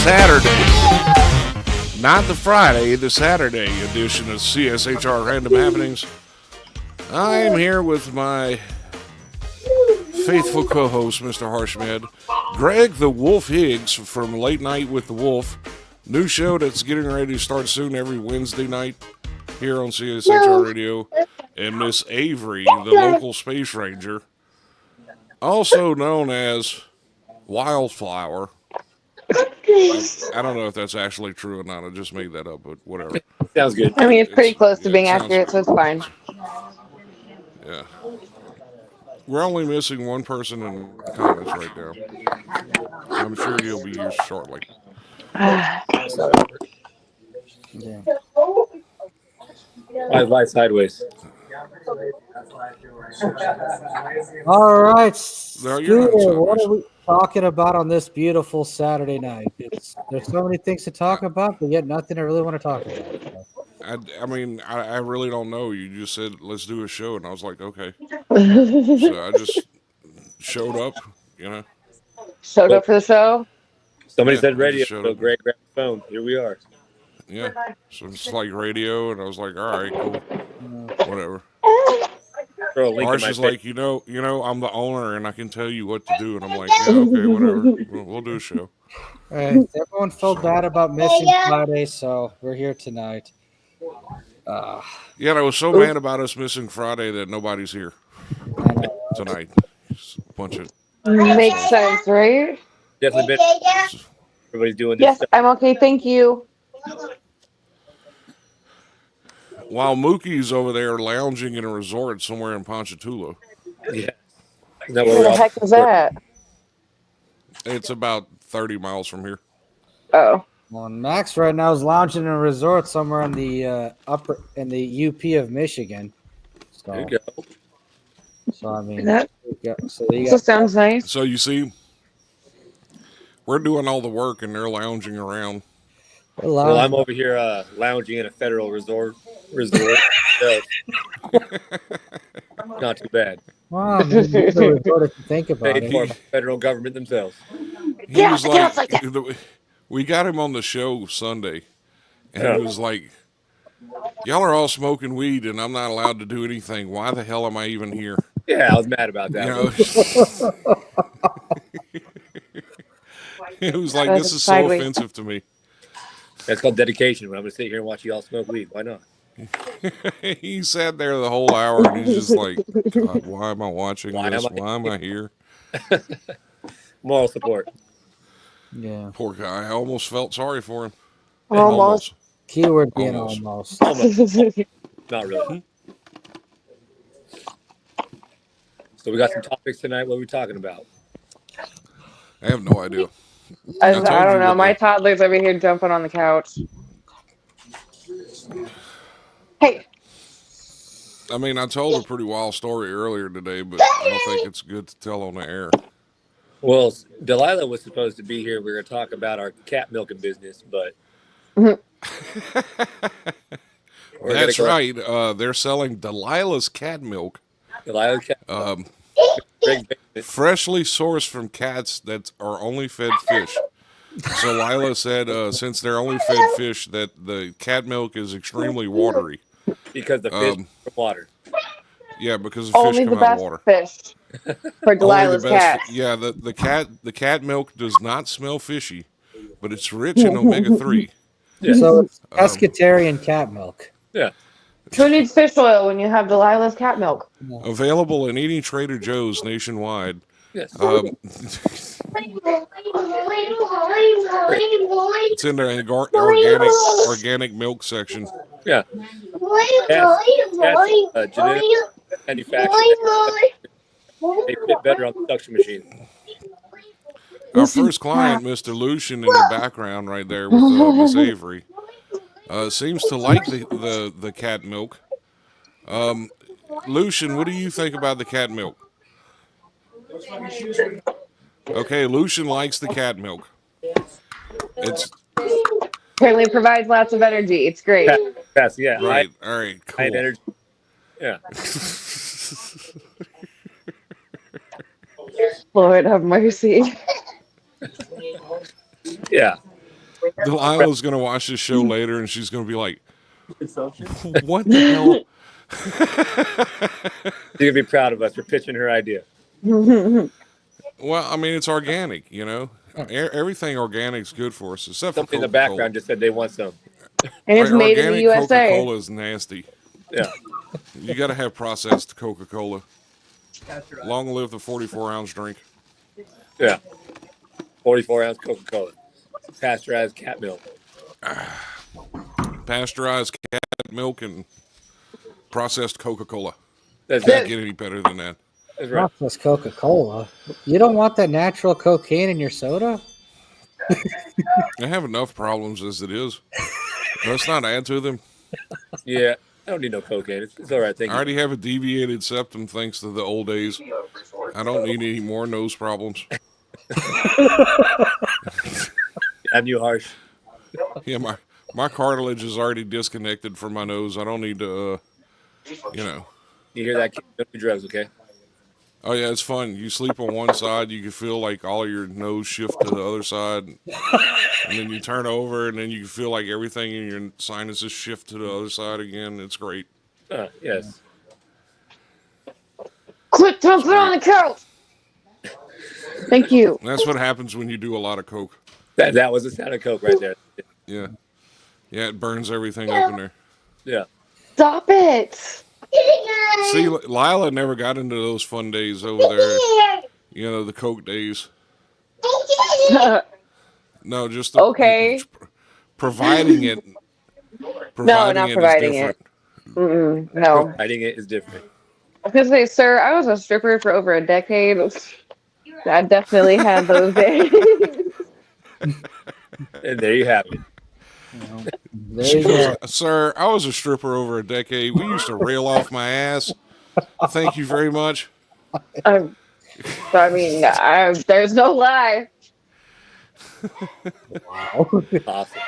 Saturday. Not the Friday, the Saturday edition of CSHR Random Happenings. I'm here with my faithful co-host, Mr. Harshmed, Greg the Wolf Higgs from Late Night with the Wolf. New show that's getting ready to start soon every Wednesday night here on CSHR Radio. And Miss Avery, the local space ranger, also known as Wildflower. I don't know if that's actually true or not. I just made that up, but whatever. Sounds good. I mean, it's pretty close to being accurate, so it's fine. Yeah. We're only missing one person in the comments right now. I'm sure he'll be used shortly. Yeah. Lie sideways. All right, No, you're not Scooter, what sideways. are we talking about on this beautiful Saturday night? There's so many things to talk about, but yet nothing I really want to talk about. I mean, I really don't know. You just said, let's do a show, and I was like, okay. So I just showed up, you know. Showed up for the show? Somebody Yeah, said I radio, just showed so up. Greg grabbed the phone. Here we are. Yeah. So it's like radio, and I was like, all right, cool. Whatever. Throw a link in Arch my is like, you know, I'm the owner, and I can tell you what to do. And I'm like, yeah, okay, whatever. We'll do a show. All right, everyone felt bad about missing Friday, so we're here tonight. Yeah, and I was so mad about us missing Friday that nobody's here tonight. Just a bunch of Makes sense, right? Definitely been. Everybody's doing this Yes, stuff. I'm okay, thank you. while Mookie's over there lounging in a resort somewhere in Ponchatoula. Yeah. Is that Where the heck is that? It's about 30 miles from here. Oh. Well, Max right now is lounging in a resort somewhere in the UP of Michigan. So, There you go. so I mean, That so you also got sounds nice. So you see, we're doing all the work and they're lounging around. Well, I'm over here lounging in a federal resort. So, not too bad. Well, I mean, it's a resort if you think about Paid it. for by the federal government themselves. He Yeah, was I guess like that. we got him on the show Sunday, and Yeah. he was like, y'all are all smoking weed and I'm not allowed to do anything. Why the hell am I even here? Yeah, I was mad about that. You know, it was like, this is so Sideways. offensive to me. That's called dedication. When I'm going to sit here and watch you all smoke weed. Why not? He sat there the whole hour and he's just like, God, why am I watching this? Why am I here? Moral support. Yeah. Poor guy. I almost felt sorry for him. Almost. Keyword being Almost. almost. Not really. So we got some topics tonight. What are we talking about? I have no idea. I told don't you know. what My the- toddler's over here jumping on the couch. Hey, I mean, I told a pretty wild story earlier today, but I don't think it's good to tell on the air. Well, Delilah was supposed to be here. We were going to talk about our cat milking business, but That's right. They're selling Delilah's cat milk, Delilah cat. freshly sourced from cats that are only fed fish. So Lila said, since they're only fed fish, that the cat milk is extremely watery. Because the fish from water. Yeah, because the only fish the come out of best water. fish for Delilah's Only the cat. best. Yeah, the cat milk does not smell fishy, but it's rich in omega-3. Yeah. So it's pescatarian cat milk. Yeah. Who needs fish oil when you have Delilah's cat milk? Available in any Trader Joe's nationwide. Yes. It's in the organic milk section. Yeah. Cats, genetic manufacturing. They fit better on the suction machine. Our first client, Mr. Lucian, in the background right there with Miss Avery, seems to like the cat milk. Lucian, what do you think about the cat milk? Okay, Lucian likes the cat milk. It's Apparently it provides lots of energy. It's great. Fast, yeah. right. All right, High cool. energy. Yeah. Lord have mercy. Yeah. Delilah's going to watch this show later, and she's going to be like, what the hell? She's gonna be proud of us for pitching her idea. Well, I mean, it's organic, you know. Everything organic is good for us, except for Somebody in the Coca-Cola. background just said they want some. And it's made in the Organic USA. Coca-Cola is nasty. Yeah. You got to have processed Coca-Cola. Long live the 44-ounce drink. Yeah. 44-ounce Coca-Cola. Pasteurized cat milk. Pasteurized cat milk and processed Coca-Cola. That's Can't right. get any better than that. That's right. Not just Coca-Cola. You don't want that natural cocaine in your soda? I have enough problems as it is. Let's not add to them. Yeah. I don't need no cocaine. It's all right. Thank I you. already have a deviated septum thanks to the old days. I don't need any more nose problems. I'm you harsh. Yeah, my cartilage is already disconnected from my nose. I don't need to, you know. You hear that? Don't do drugs, okay? Oh, yeah, it's fun. You sleep on one side, you can feel like all of your nose shift to the other side. And then you turn over, and then you feel like everything in your sinuses shift to the other side again. It's great. Yes. Quit jumping on the couch. Thank you. That's what happens when you do a lot of coke. That was the sound of Coke right there. Yeah. Yeah, it burns everything up in there. Yeah. Stop it. See, Lila never got into those fun days over there. You know, the coke days. No, just the, Okay. providing it. No, not providing is it. different. No. Hiding it is different. I was gonna say, sir, I was a stripper for over a decade. I definitely had those days. And there you have it. There you go. Sir, I was a stripper over a decade. We used to rail off my ass. Thank you very much. I mean, there's no lie. Wow. Awesome.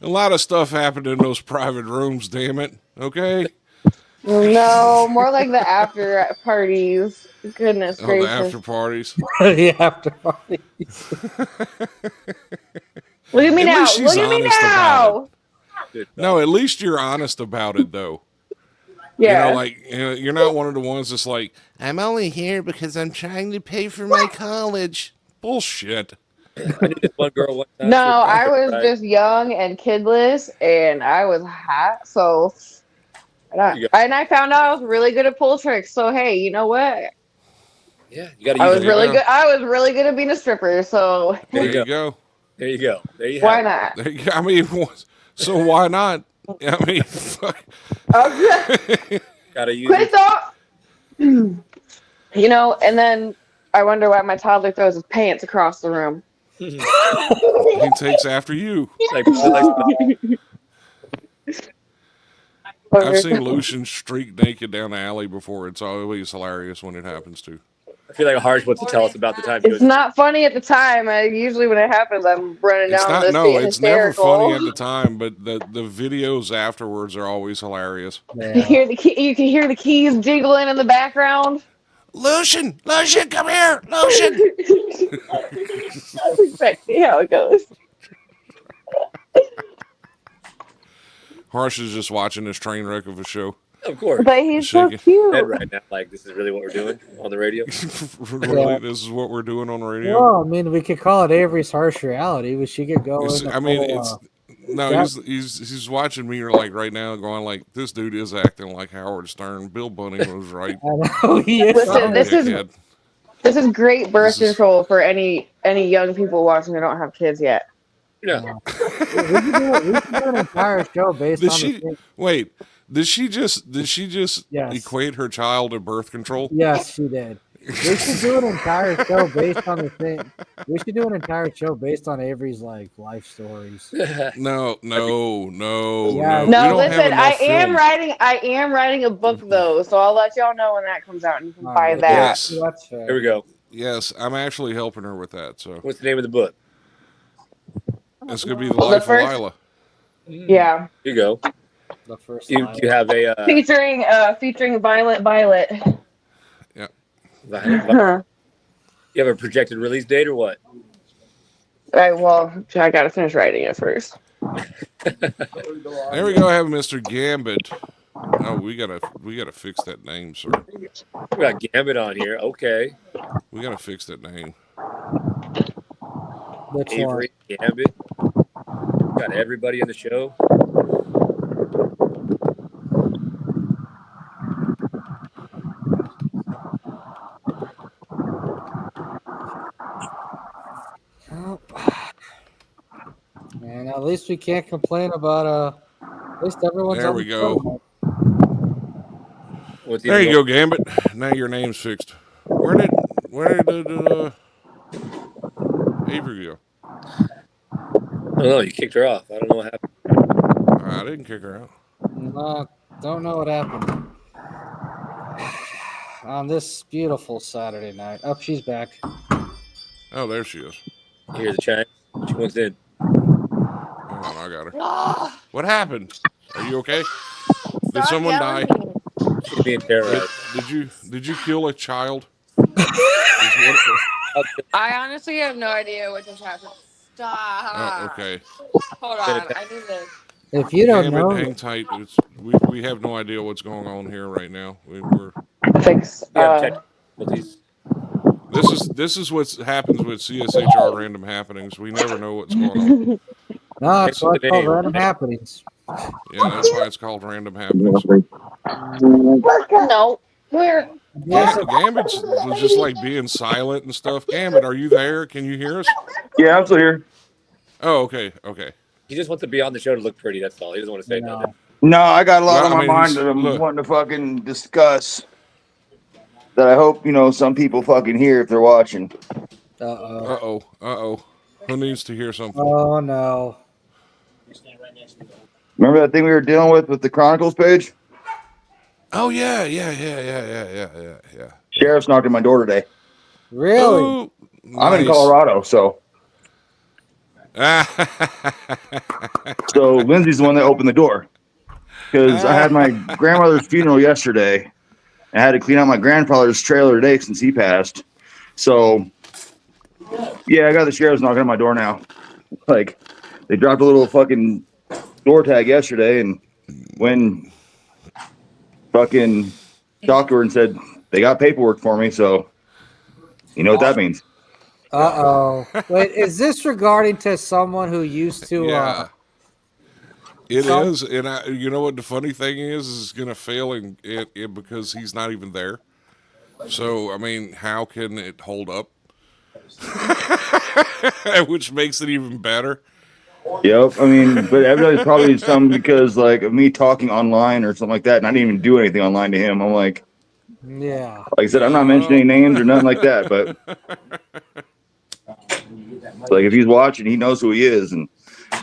A lot of stuff happened in those private rooms, damn it. Okay? No, more like the after parties. Goodness Oh, the gracious. after parties. The after party. Look at me At now. least she's Look at me honest about now. No, at least you're honest about it, though. Yeah. You know, like, you're not one of the ones that's like, I'm only here because I'm trying to pay for my college. Bullshit. I knew this one girl one time. No, I was right? just young and kidless, and I was hot. So, and I found out I was really good at pull tricks. So hey, you know what? Yeah, you got to I use was it. really good. I was really good at being a stripper. So There There you you go. There you go. There you why have not? There you go. I mean, so why not? I mean, fuck. it. Got to use Quit it. though. You know, and then I wonder why my toddler throws his pants across the room. He takes after you. Like, I've seen Lucian streak naked down the alley before. It's always hilarious when it happens too. I feel like Harsh wants to tell us about the time he It's was. not funny at the time. Usually when it happens, I'm running It's down not. the No, street it's never hysterical. funny at the time, but the videos afterwards are always hilarious. You hear you can hear the keys jingling in the background. Lucian, come here, Lucian. That's exactly how it goes. Harsh is just watching this train wreck of a show. Of course. But he's so Shaking. cute. Head right now, like this is really what we're doing on the radio. Really, this is what we're doing on the radio. Well, I mean, we could call it Avery's harsh reality, but she could go. It's- into I mean, full, it's no. He's watching me like right now, going like, this dude is acting like Howard Stern. Bill Bunning was right. I know he is. Listen, this is Dickhead. this is great birth This is- control for any young people watching who don't have kids yet. Yeah. we could do an entire show based Did on she the thing. wait? Did she just Yes. equate her child to birth control? Yes, she did. We should do an entire show based on the thing. We should do an entire show based on Avery's like life stories. No. Yeah. No, We don't have listen, enough film. I am writing a book though, so I'll let y'all know when that comes out and you can All buy right. that. Yes. That's fair. Here we go. Yes, I'm actually helping her with that. So What's the name of the book? it's gonna be the Well, life the of Lila. Yeah. Here you go. The first You line. have a Featuring Violet. you have a projected release date or what? Right, well, I gotta finish writing it first. There we go. I have Mr. Gambit. Oh, we gotta fix that name, sir. We got Gambit on here. Okay. We gotta fix that name. Which one? Avery, Gambit. Got everybody in the show. Oh, and at least we can't complain about at least everyone's There on we the go. show. What's There even you go, Gambit. Now your name's fixed. Where did Avery go? I don't know. You kicked her off. I don't know what happened. I didn't kick her out. No, don't know what happened on this beautiful Saturday night. Oh, she's back. Oh, there she is. You hear the chime? She wants in. Hang on, I got her. What happened? Are you okay? Did someone die? She's being terrorized. Did you kill a child? Is what- I honestly have no idea what just happened. Stop. okay. Hold on. I need to. If you don't Gambit, know, hang tight. We have no idea what's going on here right now. We're Fix. We have technical difficulties. this is what happens with CSHR random happenings. We never know what's going on. no, it's Fix the called name. random happenings. Yeah, that's why it's called random happenings. No. Where? Gambit was just like being silent and stuff. Gambit, are you there? Can you hear us? Yeah, I'm still here. Oh, okay, okay. He just wants to be on the show to look pretty. That's all. He doesn't want to say nothing. No, I got a lot Well, on I my mean, mind that I'm look. wanting to fucking discuss. That I hope some people fucking hear if they're watching. Uh-oh. Who needs to hear something? Oh, no. Remember that thing we were dealing with the Chronicles page? Oh yeah. Sheriff's knocked at my door today. Really? Oh, I'm in nice. Colorado, so Lindsay's the one that opened the door because I had my grandmother's funeral yesterday. I had to clean out my grandfather's trailer today since he passed. So yeah, I got the sheriff's knocking at my door now. Like they dropped a little fucking door tag yesterday, and when fucking talked to her and said they got paperwork for me, so you know what that means. Uh-oh. Wait, is this regarding to someone who used to Yeah. It Some- is, and you know what the funny thing is it's gonna fail in because he's not even there. So I mean, how can it hold up? Which makes it even better. Yep. I mean, but everybody's probably some because like of me talking online or something like that, and I didn't even do anything online to him. I'm like I said, I'm not mentioning any names or nothing like that, but like if he's watching, he knows who he is, and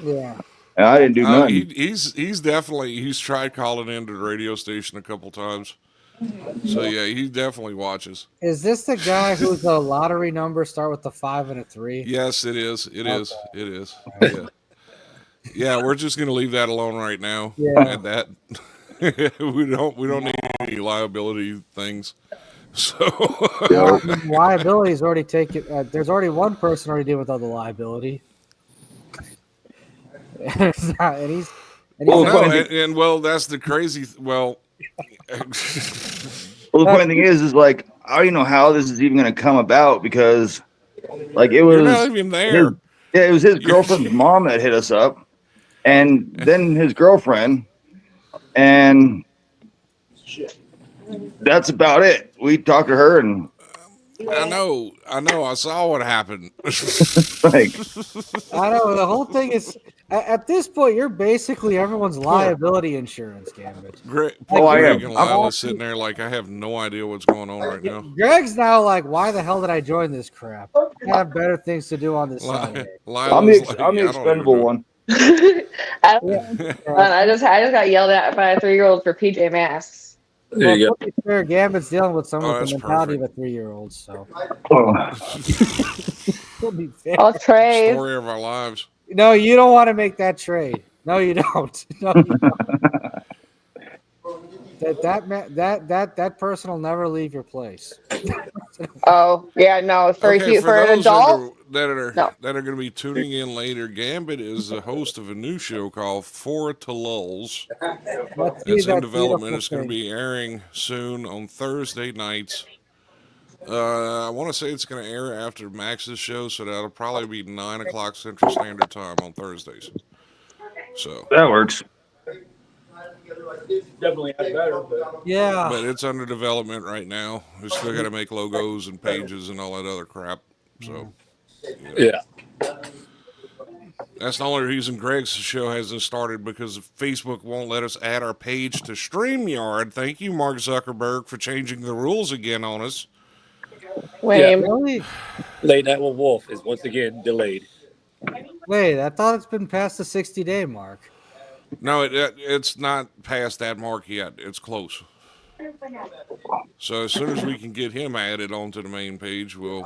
yeah. I didn't do nothing. He's definitely tried calling into the radio station a couple times. So yeah, he definitely watches. Is this the guy whose lottery number start with the 5 and a 3? Yes, it is. It is. It is. Yeah. Yeah, we're just gonna leave that alone right now. Yeah. And that we don't need any liability things. So Liability's already taken. There's already one person already dealing with all the liability. and he's well, the no, funny and well, that's the crazy. Well, the funny thing is like I don't even know how this is even going to come about because like it was you're not even there. It was his girlfriend's mom that hit us up, and then his girlfriend, and that's about it. We talked to her, and I know. I saw what happened. like I know the whole thing is at this point you're basically everyone's liability insurance, Gambit. Greg, I am. and Lila's sitting there like I have no idea what's going on right now. Greg's now like, why the hell did I join this crap? I have better things to do on this Saturday. I'm the expendable one. I just got yelled at by a 3-year-old for PJ Masks. There you go. To be fair, Gambit's dealing with someone with that's the mentality perfect. of a 3-year-old, so Oh. to be fair. Oh, Trey. Story of our lives. No, you don't want to make that trade. No, you don't. No, you don't. That person will never leave your place. Oh, yeah, no. For Okay, an adult, No. that are going to be tuning in later, Gambit is the host of a new show called Four to Lulls. Let's see It's in that development. beautiful It's going to thing. be airing soon on Thursday nights. I want to say it's going to air after Max's show, so that'll probably be 9 o'clock Central Standard Time on Thursdays. So, That works. Definitely not better, but Yeah. but it's under development right now. We still got to make logos and pages and all that other crap. So, yeah. that's the only reason Greg's show hasn't started, because Facebook won't let us add our page to StreamYard. Thank you, Mark Zuckerberg, for changing the rules again on us. Lame. Really? Late Night with Wolf is once again delayed. Wait, I thought it's been past the 60-day mark. No, it's not past that mark yet. It's close. So as soon as we can get him added onto the main page, or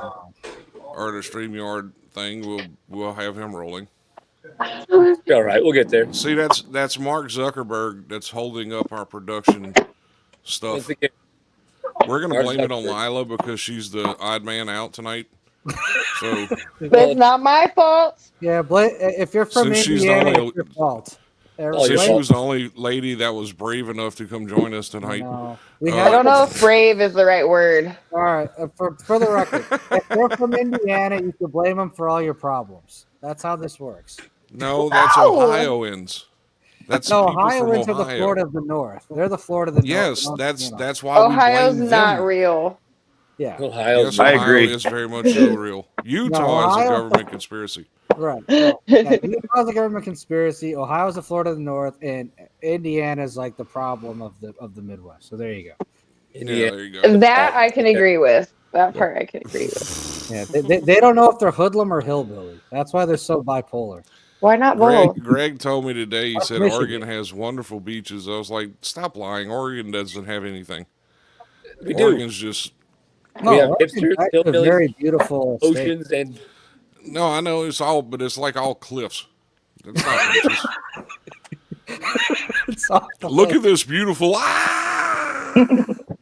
the StreamYard thing, we'll have him rolling. All right, we'll get there. See, that's Mark Zuckerberg that's holding up our production stuff. Once again, We're gonna Mark blame it on Zuckerberg. Lila because she's the odd man out tonight. So That's not my fault. Yeah, if you're from Since she's the Indiana, only- it's your fault. Oh, so your she fault. was the only lady that was brave enough to come join us tonight. No. We Uh, I had don't know if brave is the right word. All right, for the record, if you're from Indiana, you can blame them for all your problems. That's how this works. No, that's No. Ohioans. That's No, people Ohioans from are the Ohio. Florida of the North. They're the Florida of the Yes, North. that's why Ohio's we blame not them. real. Yeah, Ohio's Yes, I Ohio agree. is very much so real. Utah is a Ohio- government conspiracy. right. No, yeah, Utah's a government conspiracy. Ohio's the Florida of the North, and Indiana's like the problem of the Midwest. So there you go. Yeah, Indiana. there you go. That I can agree with. That part I can agree with. Yeah, they don't know if they're hoodlum or hillbilly. That's why they're so bipolar. Why not both? Greg told me today, he said Michigan. Oregon has wonderful beaches. I was like, stop lying. Oregon doesn't have anything. We do. Oregon's just, We have Oregon's hipsters, actually a hillbillies, very beautiful state. oceans, and no, I know it's all, but it's like all cliffs. It's not beaches. It's off the Look hook. at this beautiful,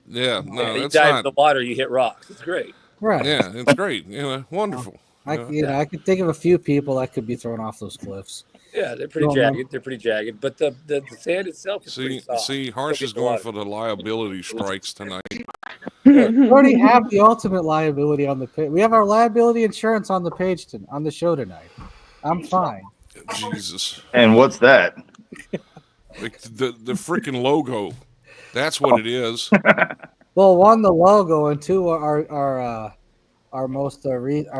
yeah, no, you that's dive in not, the water, you hit rocks. It's great. Right. yeah, it's great. Wonderful. I could think of a few people that could be thrown off those cliffs. Yeah, they're pretty Well, man. jagged. They're pretty jagged, but the sand itself is pretty soft. See, Harsh is Still going gets for the liability strikes tonight. We already have the ultimate liability on the page. We have our liability insurance on the page on the show tonight. I'm fine. Jesus. And what's that? Like the freaking logo. That's what it is. Well, one, the logo, and two, our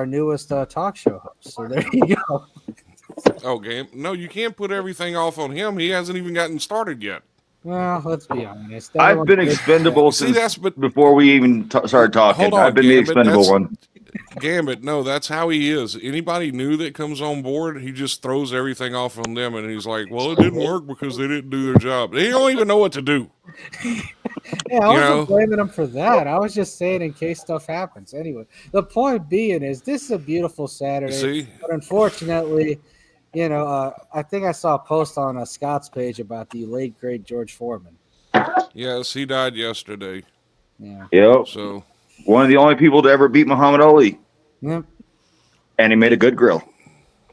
newest talk show host. So there you go. Okay. No, you can't put everything off on him. He hasn't even gotten started yet. Well, let's be honest. I've been expendable See, since that's but before we even started talking. Hold on, I've been the Gambit, expendable that's- one. Gambit, no, that's how he is. Anybody new that comes on board, he just throws everything off on them, and he's like, "Well, it didn't work because they didn't do their job. They don't even know what to do." Yeah, I You wasn't know? blaming them for that. I was just saying in case stuff happens. Anyway, the point being is this is a beautiful Saturday, See, but unfortunately, I think I saw a post on Scott's page about the late great George Foreman. yes, he died yesterday. Yeah. Yep. So One of the only people to ever beat Muhammad Ali. Yep. And he made a good grill.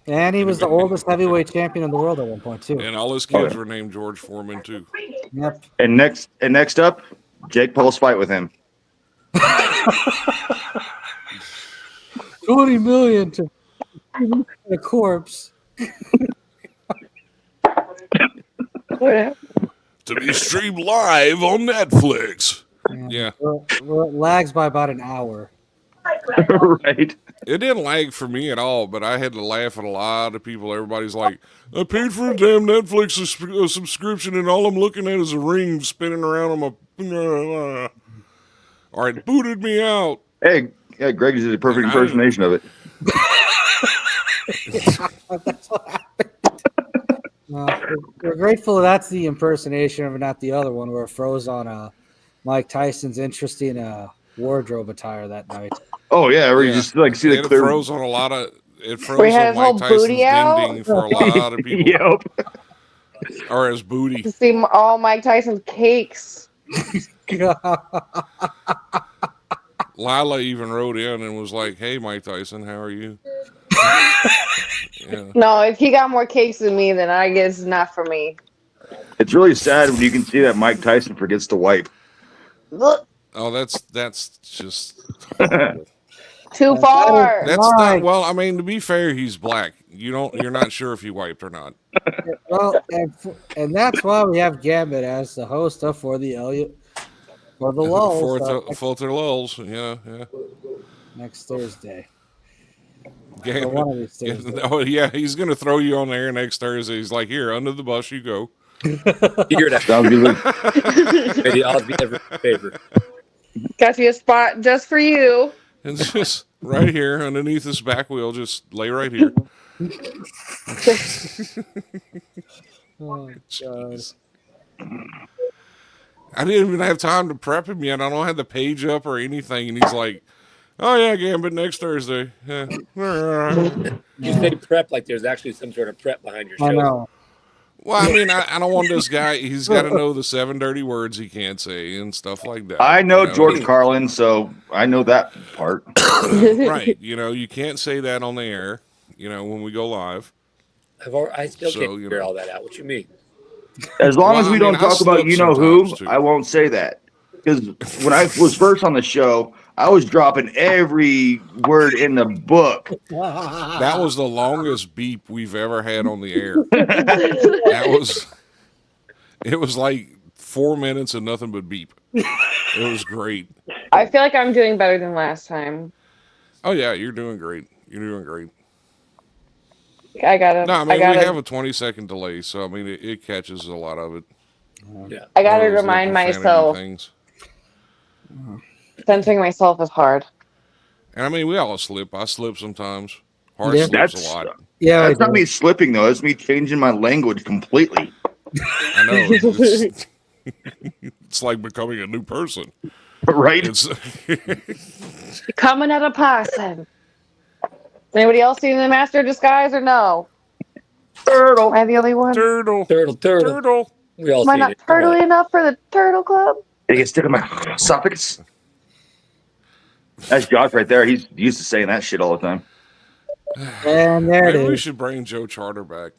And he was the oldest heavyweight champion in the world at one point too. and all his kids were named George Foreman too. Yep. And next up, Jake Paul's fight with him. 20 million to a corpse. Whatever. To be streamed live on Netflix. Yeah. Well, it lags by about an hour. Right. It didn't lag for me at all, but I had to laugh at a lot of people. Everybody's like, I paid for a damn Netflix subscription, and all I'm looking at is a ring spinning around on my. All right, booted me out. Hey, yeah, Greg did a perfect And I- impersonation of it. That's what happened. We're grateful that's the impersonation of not the other one where it froze on Mike Tyson's interesting wardrobe attire that night. Oh yeah, where you Yeah. just like see the It clear. froze on a lot of. It froze We had on his whole Mike Tyson's booty out? ding for a lot of people, Yep. or his booty. To see all Mike Tyson's cakes. Lila even wrote in and was like, "Hey, Mike Tyson, how are you?" Yeah. No, if he got more cakes than me, then I guess not for me. It's really sad when you can see that Mike Tyson forgets to wipe. Look, Oh, that's just horrible. too And that is far. That's not Mike. well. I mean, to be fair, he's black. You're not sure if he wiped or not. Well, and that's why we have Gambit as the host of For the Lulls Filter lulls. Yeah, yeah. next Thursday. Game, Or one of these Thursdays. oh yeah, he's gonna throw you on the air next Thursday. He's like, here, under the bus you go. Figure it out. Sounds good. May the odds be ever in your favor. Got you a spot just for you. And just right here underneath this back wheel, just lay right here. Oh, God. Jeez. I didn't even have time to prep him yet. I don't have the page up or anything, and he's like, "Oh yeah, Gambit next Thursday." Yeah. You say prep like there's actually some sort of prep behind your I show. know. Well, I mean, I don't want this guy. He's got to know the 7 dirty words he can't say and stuff like that. I know George Carlin, so I know that part. Right. You can't say that on the air. When we go live. I still So, can't figure all that out. What you mean? As long Well, as we I don't mean, I talk about slip you know who, sometimes, too. I won't say that. Because when I was first on the show, I was dropping every word in the book. That was the longest beep we've ever had on the air. It was like 4 minutes and nothing but beep. It was great. I feel like I'm doing better than last time. Oh yeah, you're doing great. You're doing great. I gotta. No, I mean, gotta, we have a 20-second delay, so I mean, it catches a lot of it. Yeah. I gotta One of those remind little profanity myself. things. Censoring myself is hard. And I mean, we all slip. I slip sometimes. Hard Yeah. slips That's a lot. Yeah, that's not me slipping though. That's me changing my language completely. I know. It's like becoming a new person. Right? It's Coming at a person. Anybody else seen the Master of Disguise or no? Turtle. Am I the only one? Turtle. We all Am I seen not it. Come on. turtly enough for the Turtle Club? They get stuck in my esophagus. That's Josh right there. He's used to saying that shit all the time. And there it maybe we is. should bring Joe Charter back.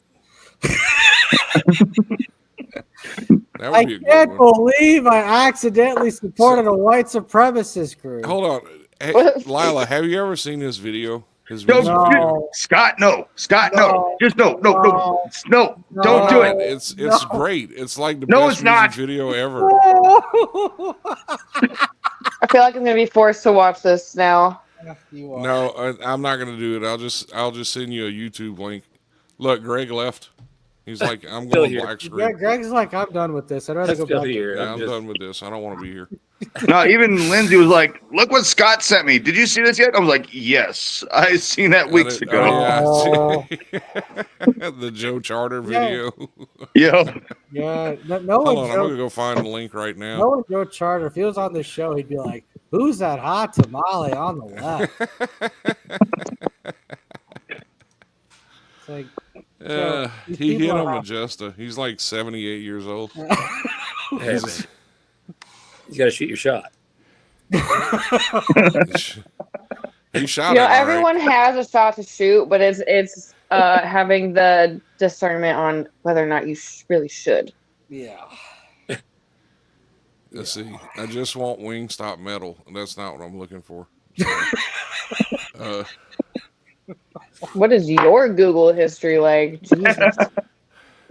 That I would be a can't good one. believe I accidentally supported a white supremacist group. Hold on. Hey, Lila, have you ever seen this video? His No, music video? No. Scott, no. Scott, no. No. Just no. Don't Oh, do man, it. It's No. great. It's like the No, best it's not. music video ever. I feel like I'm gonna be forced to watch this now. You are. No, I'm not gonna do it. I'll just send you a YouTube link. Look, Greg left. He's like, I'm Still going here. black screen. Greg's like, I'm done with this. I'd rather I'm go still back. here. Yeah, I'm just- done with this. I don't want to be here. No, even Lindsay was like, look what Scott sent me. Did you see this yet? I was like, yes. I seen that weeks ago. Oh, yeah. The Joe Charter video. Yeah. Yeah, no Hold one on, I'm Joe, gonna go find the link right now. no one Joe Charter. If he was on this show, he'd be like, "Who's that hot tamale on the left?" It's like, Joe, these He hit people him are with Justa. He's like 78 years old. Hey, man. You got to shoot your shot. He shot You know, it. all right. everyone has a shot to shoot, but it's having the discernment on whether or not you really should. yeah. Let's see. I just want Wingstop metal. That's not what I'm looking for. So, What is your Google history like? Jesus.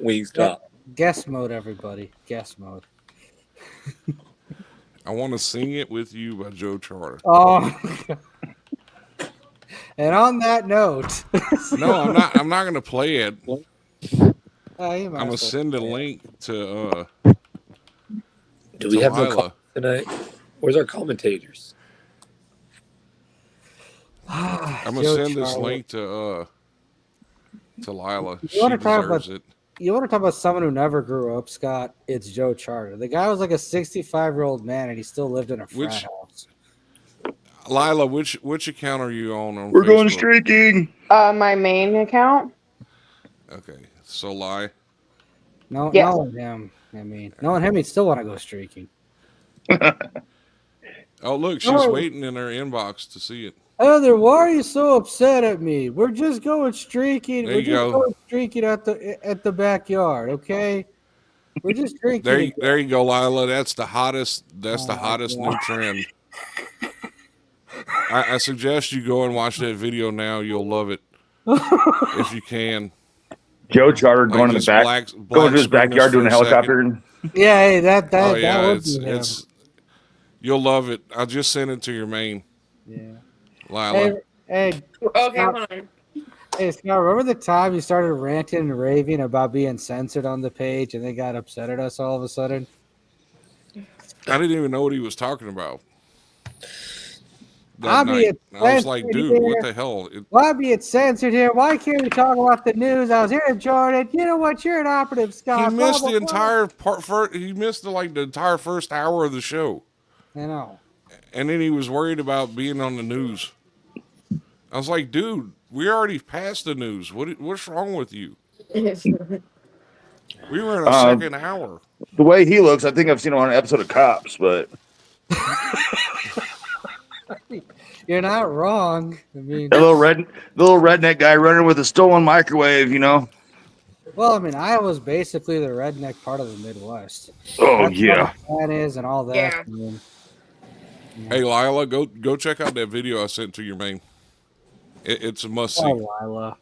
Wingstop. Guess mode, everybody. Guess mode. I want to sing it with you by Joe Charter. Oh. And on that note, No, I'm not going to play it. you might I'm going to as well send a say it. link to Do we have no Lila. call tonight? Where's our commentators? I'm going to Joe send this Charter. link to Lila. You She wanna talk deserves about- it. You want to talk about someone who never grew up, Scott? It's Joe Charter. The guy was like a 65-year-old man, and he still lived in a frat Which- house. Lila, which account are you on We're going Facebook? streaking. My main account. Okay, so lie. No, Yes. knowing him, I mean, knowing him, he'd still want to go streaking. Oh, look, she's waiting in her inbox to see it. Heather, why are you so upset at me? We're just going streaking. There We're you just go. going streaking at the backyard, okay? We're just drinking. There you go, Lila. That's the hottest. That's the Oh, hottest God. new trend. I suggest you go and watch that video now. You'll love it if you can. Joe Charter going in the just back, black going to his screen us backyard for doing a second. helicopter. And Yeah, hey, that Oh yeah, would be him. it's you'll love it. I just sent it to your main, Yeah. Lila. Hey, Okay, Scott, hold on. hey, Scott, remember the time you started ranting and raving about being censored on the page and they got upset at us all of a sudden? I didn't even know what he was talking about. I'll That be night, I was like, censored dude, here. what the hell? Why be it censored here? Why can't we talk about the news? I was hearing Jordan. You know what? You're an operative, Scott. He missed the entire part. He missed the entire first hour of the show. I know. And then he was worried about being on the news. I was like, dude, we already passed the news. What's wrong with you? We were in a second hour. the way he looks, I think I've seen him on an episode of Cops, but You're not wrong. I mean, the little redneck guy running with a stolen microwave, you know. well, I mean, Iowa's basically the redneck part of the Midwest. Oh That's yeah. what that is and all that. Yeah. I mean, Hey, Lila, go check out that video I sent to your main. It's a must see. oh, Lila.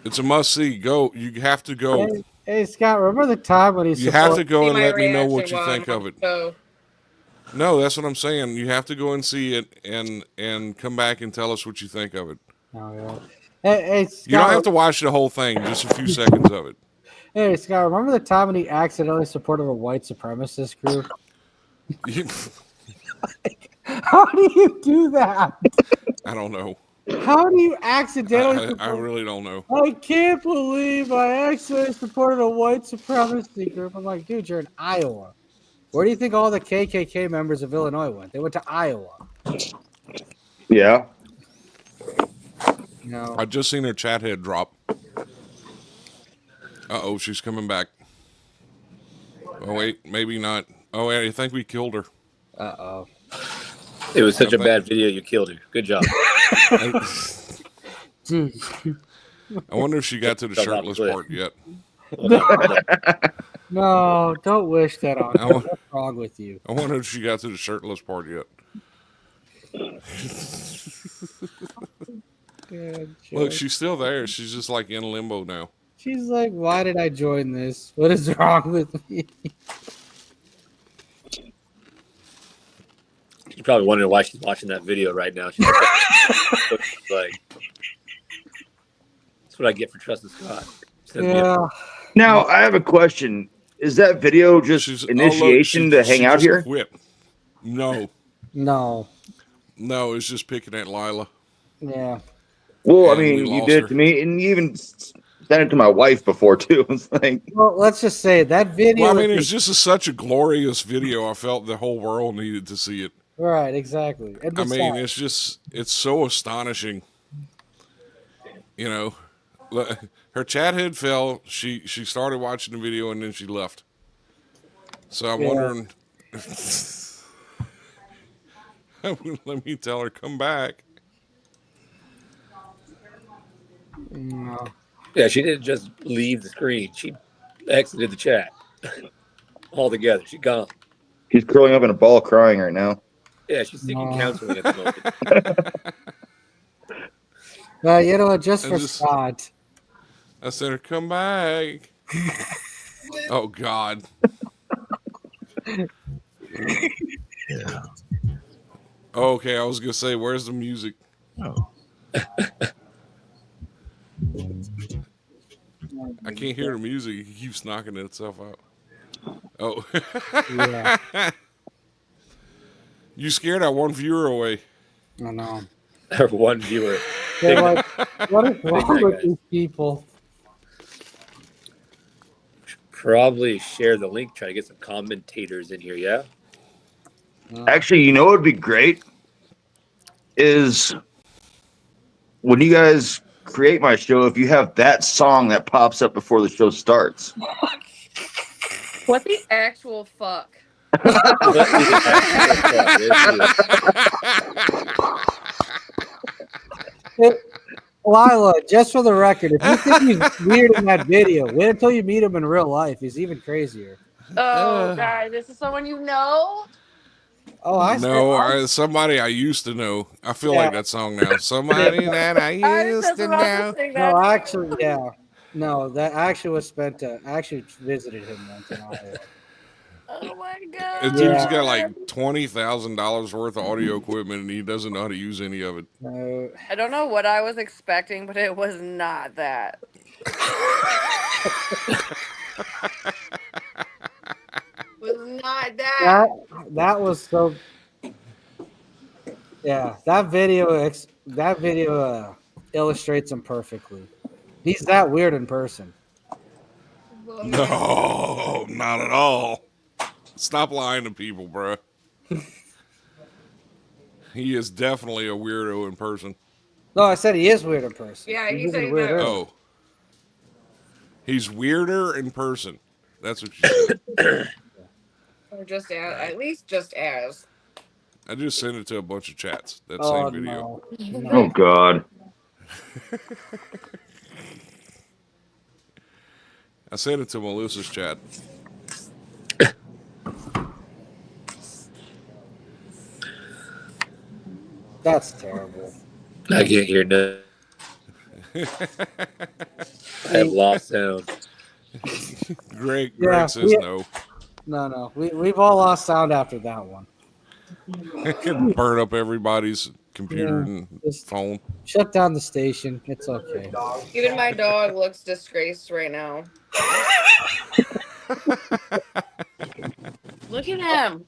It's a must see. Go. You have to go. Hey, Scott, remember the time when You have to go and let me know what you think of it. So, No, that's what I'm saying. You have to go and see it and come back and tell us what you think of it. Oh, yeah. Hey, Scott, You don't have to watch the whole thing, just a few seconds of it. Hey, Scott, remember the time when he accidentally supported a white supremacist group? How do you do that? I don't know. How do you accidentally? I really don't know. I can't believe I accidentally supported a white supremacy group. I'm like, dude, you're in Iowa. Where do you think all the KKK members of Illinois went? They went to Iowa. Yeah. No. I just seen her chat head drop. Uh-oh, she's coming back. Oh, wait, maybe not. Oh, wait, I think we killed her. Uh-oh. It was such a bad video, you killed her. Good job. I wonder if she got to the shirtless part yet. No, don't wish that on her. What's wrong with you? I wonder if she got to the shirtless part yet. Look, she's still there. She's just like in limbo now. She's like, why did I join this? What is wrong with me? She's probably wondering why she's watching that video right now. She's like, that's what I get for trusting Scott. Yeah. Now I have a question. Is that video just initiation to hang out here? Quit. No, No. it's just picking at Lila. Yeah. Well, I And mean, we you lost did her. it to me, and you even sent it to my wife before too. It's like, Well, let's just say that video. Well, I mean, it's just such a glorious video. I felt the whole world needed to see it. Right, exactly. And I mean, besides- it's so astonishing. You know, her chat head fell. She started watching the video and then she left. So I'm wondering. Let me tell her come back. No. Yeah, she didn't just leave the screen. She exited the chat altogether. She's gone. she's curling up in a ball, crying right now. Yeah, she's seeking counseling at the moment. Well, you know what? Just for Scott. I said, her come back. Oh God. Yeah. Okay, I was gonna say, where's the music? Oh. I can't hear the music. It keeps knocking itself out. Oh. Yeah. You scared that one viewer away. I know. Her one viewer. They're like, what is wrong night, with guys. these people? Probably share the link, try to get some commentators in here, yeah? Actually, you know what would be great is when you guys create my show, if you have that song that pops up before the show starts. what the actual fuck? Lila, just for the record, if you think he's weird in that video, wait until you meet him in real life. He's even crazier. Oh, God, this is someone you know? Oh, somebody I used to know. I feel Yeah. like that song now. Somebody that I used to know. No, actually, yeah. No, that actually was spent. Actually visited him once in Iowa. Oh my The God. dude's got like $20,000 worth of audio equipment, and he doesn't know how to use any of it. I don't know what I was expecting, but it was not that. Was not that. That was so. Yeah, that video illustrates him perfectly. He's that weird in person. No, not at all. Stop lying to people, bro. He is definitely a weirdo in person. No, I said he is weird in person. Yeah, you He's said even weirder. Oh. He's weirder in person. That's what you said. Or just at least just as. I just sent it to a bunch of chats. That same video. No. Oh, God. I sent it to Melissa's chat. That's terrible. I can't hear nothing. I have lost sound. Greg says no. No. We've all lost sound after that one. It can burn up everybody's computer and phone. Shut down the station. It's okay. Even my dog looks disgraced right now. Look at him.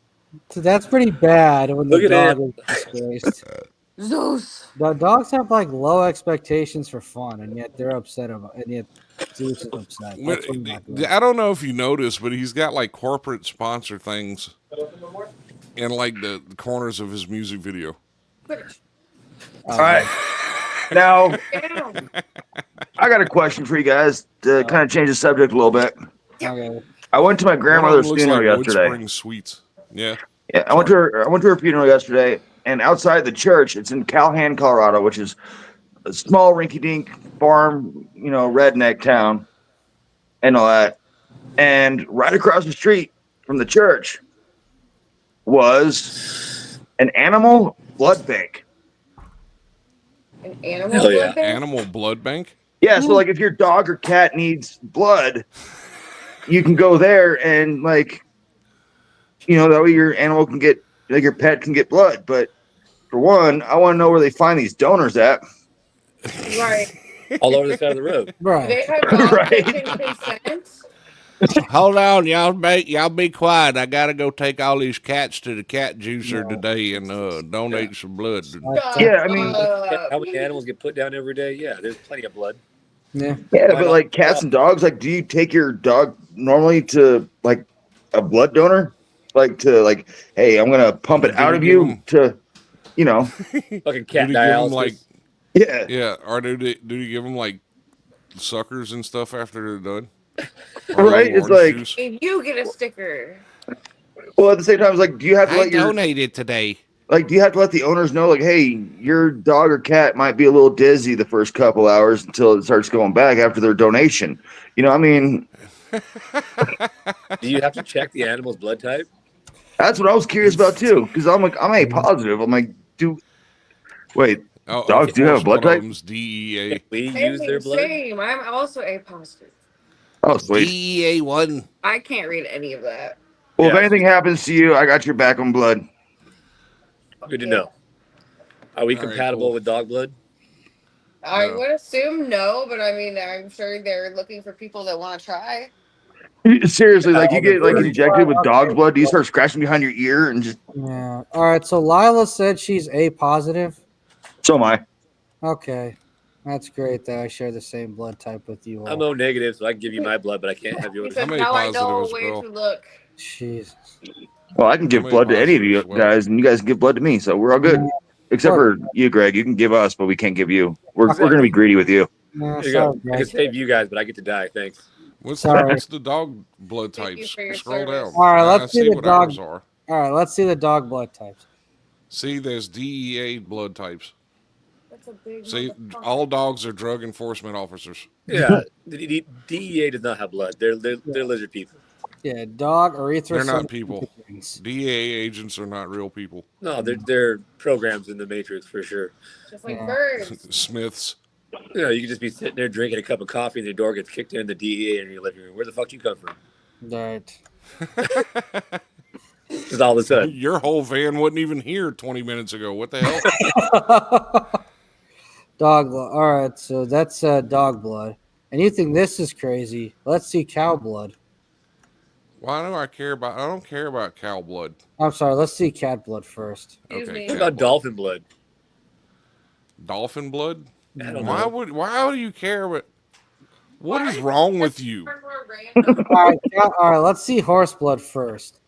So that's pretty bad when the Look at dog him. is disgraced. Zeus. The dogs have like low expectations for fun, and yet they're upset about. And yet Zeus is upset. I don't know if you noticed, but he's got like corporate sponsor things in like the corners of his music video. All right. Now, I got a question for you guys to kind of change the subject a little bit. Okay. I went to my grandmother's funeral yesterday. Woodspring Sweets. Yeah. Yeah, I went to her funeral yesterday, and outside the church, it's in Calhoun, Colorado, which is a small rinky-dink farm, redneck town, and all that. And right across the street from the church was an animal blood bank. An animal blood bank? Animal blood bank? Yeah, so like if your dog or cat needs blood, you can go there and that way your animal can get, your pet can get blood. But for one, I want to know where they find these donors at. Right. All over the side of the road. Right. They have dogs that can consent. Hold on, y'all be quiet. I gotta go take all these cats to the cat juicer today and donate some blood. Yeah, I mean, how many animals get put down every day? Yeah, there's plenty of blood. Yeah, but like cats and dogs, like, do you take your dog normally to like a blood donor? Hey, I'm gonna pump it out of you to, fucking cat dialysis. Yeah. Or do you give them like suckers and stuff after they're done? Right? It's like juice? If you get a sticker. Well, at the same time, it's like, do you have to donate it today? Like, do you have to let the owners know, like, hey, your dog or cat might be a little dizzy the first couple hours until it starts going back after their donation? I mean, do you have to check the animal's blood type? That's what I was curious about too, because I'm A positive. I'm like, dogs do have a blood type? DEA. We use their blood. Same. I'm also A positive. Oh, sweet. DEA 1. I can't read any of that. Well, if anything happens to you, I got your back on blood. Good to know. Are we compatible with dog blood? I would assume no, but I mean, I'm sure they're looking for people that want to try. Seriously, like you get like injected with dog's blood, do you start scratching behind your ear and just? Yeah. All right. So Lila said she's A positive. So am I. Okay, that's great that I share the same blood type with you all. I'm O negative, so I can give you my blood, but I can't have yours. Because now I know where to look. Jesus. Well, I can give blood to any of you guys, and you guys can give blood to me, so we're all good. Except for you, Greg. You can give us, but we can't give you. We're going to be greedy with you. There you go. I can save you guys, but I get to die. Thanks. What's Sorry. the dog blood Thank you types? for your Scroll service. down. All right, I let's see see the what dog. ours are. All right, let's see the dog blood types. See, there's DEA blood types. That's a big See, motherfucker. all dogs are drug enforcement officers. Yeah, the DEA does not have blood. They're lizard people. Yeah, dog They're not erythrocyte people. antigens. DEA agents are not real people. No, they're programs in the Matrix for sure. Just like Yeah. birds. Smiths. You know, you could just be sitting there drinking a cup of coffee, and the door gets kicked in. The DEA in your living room. Where the fuck you come from? Right. Just all of a sudden. Your whole van wasn't even here 20 minutes ago. What the hell? Dog blood. All right, so that's dog blood. And you think this is crazy? Let's see cow blood. Why do I care about? I don't care about cow blood. I'm sorry. Let's see cat blood first. Excuse Okay, me. What cat about blood. dolphin blood? Dolphin blood? I don't Why know. Why do you care? What is wrong with you? All right. Let's see horse blood first.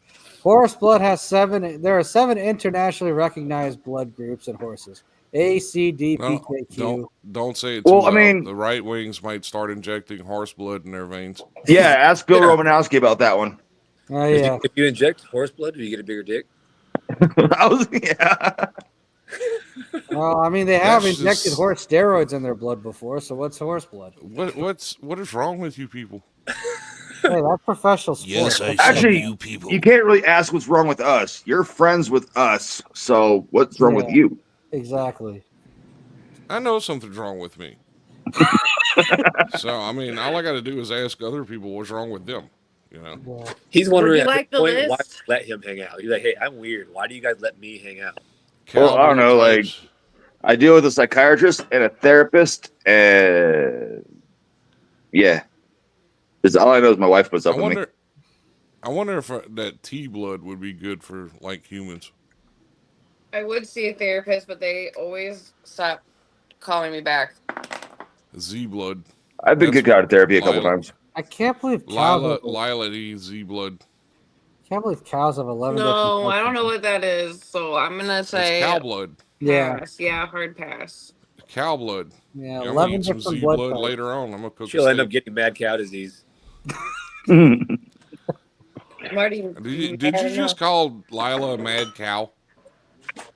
Horse blood has 7. There are 7 internationally recognized blood groups in horses: A, C, D, P, No, K, Q. don't say it too Well, I loud. mean- The right wings might start injecting horse blood in their veins. Yeah, ask Bill Yeah. Romanowski about that one. Oh yeah. If you inject horse blood, do you get a bigger dick? Yeah. Well, I mean, they have That's injected just- horse steroids in their blood before. So what's horse blood? What is wrong with you people? Hey, that's professional sport. Actually, you people. You can't really ask what's wrong with us. You're friends with us, so what's wrong with Yeah. you? Exactly. I know something's wrong with me. So I mean, all I got to do is ask other people what's wrong with them. You know. Yeah. He's wondering you at like this the point why list? we let him hang out. He's like, hey, I'm weird. Why do you guys let me hang out? Well, I don't Cow know, blood like- types. I deal with a psychiatrist and a therapist, and yeah, that's all I know is my wife puts up with me. I wonder if that T blood would be good for like humans. I would see a therapist, but they always stop calling me back. Z blood. I've been That's kicked out of therapy a couple Lila. times. I can't believe cows. Lila needs Z blood. Can't believe cows have 11. No, different I don't know types. what that is, so I'm gonna say It's cow blood. Yeah, pass. Yeah, hard pass. Cow blood. yeah, I'm gonna 11 eat some different Z blood blood types. later on. I'm gonna cook. She'll a end up steak. getting mad cow disease. Marty, Did you just call Lila a mad cow?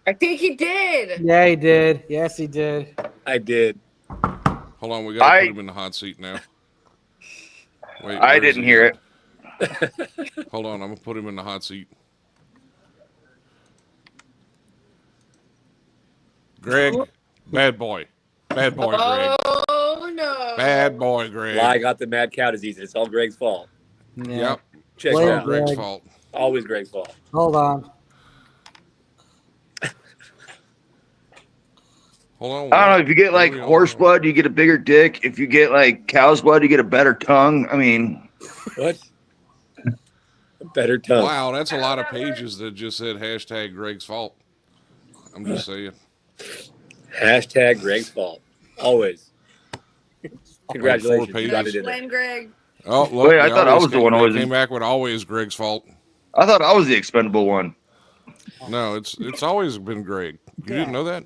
I think he did. Yeah, he did. Yes, he did. I did. Hold on, we gotta put him in the hot seat now. Wait, I where is didn't he hear at? it. Hold on, I'm gonna put him in the hot seat. Greg, bad boy, Greg, Oh no. bad boy, Greg. Well, I got the mad cow disease. It's all Greg's fault. Yeah. Yep, Check Blame it all out. Greg's Greg. fault. Always Greg's fault. Hold on. Hold on. I don't know. If you get like What are we horse on? blood, you get a bigger dick. If you get like cow's blood, you get a better tongue. I mean, What? A better tongue. Wow, that's a lot of pages that just said hashtag Greg's fault. I'm just saying. Hashtag Greg's fault. Always. Congratulations. pages. You got it in there. Blame Greg. Oh, look, Wait, I they thought I always was the came- one they always- came back with always Greg's fault. I thought I was the expendable one. No, it's always been Greg. You didn't know that?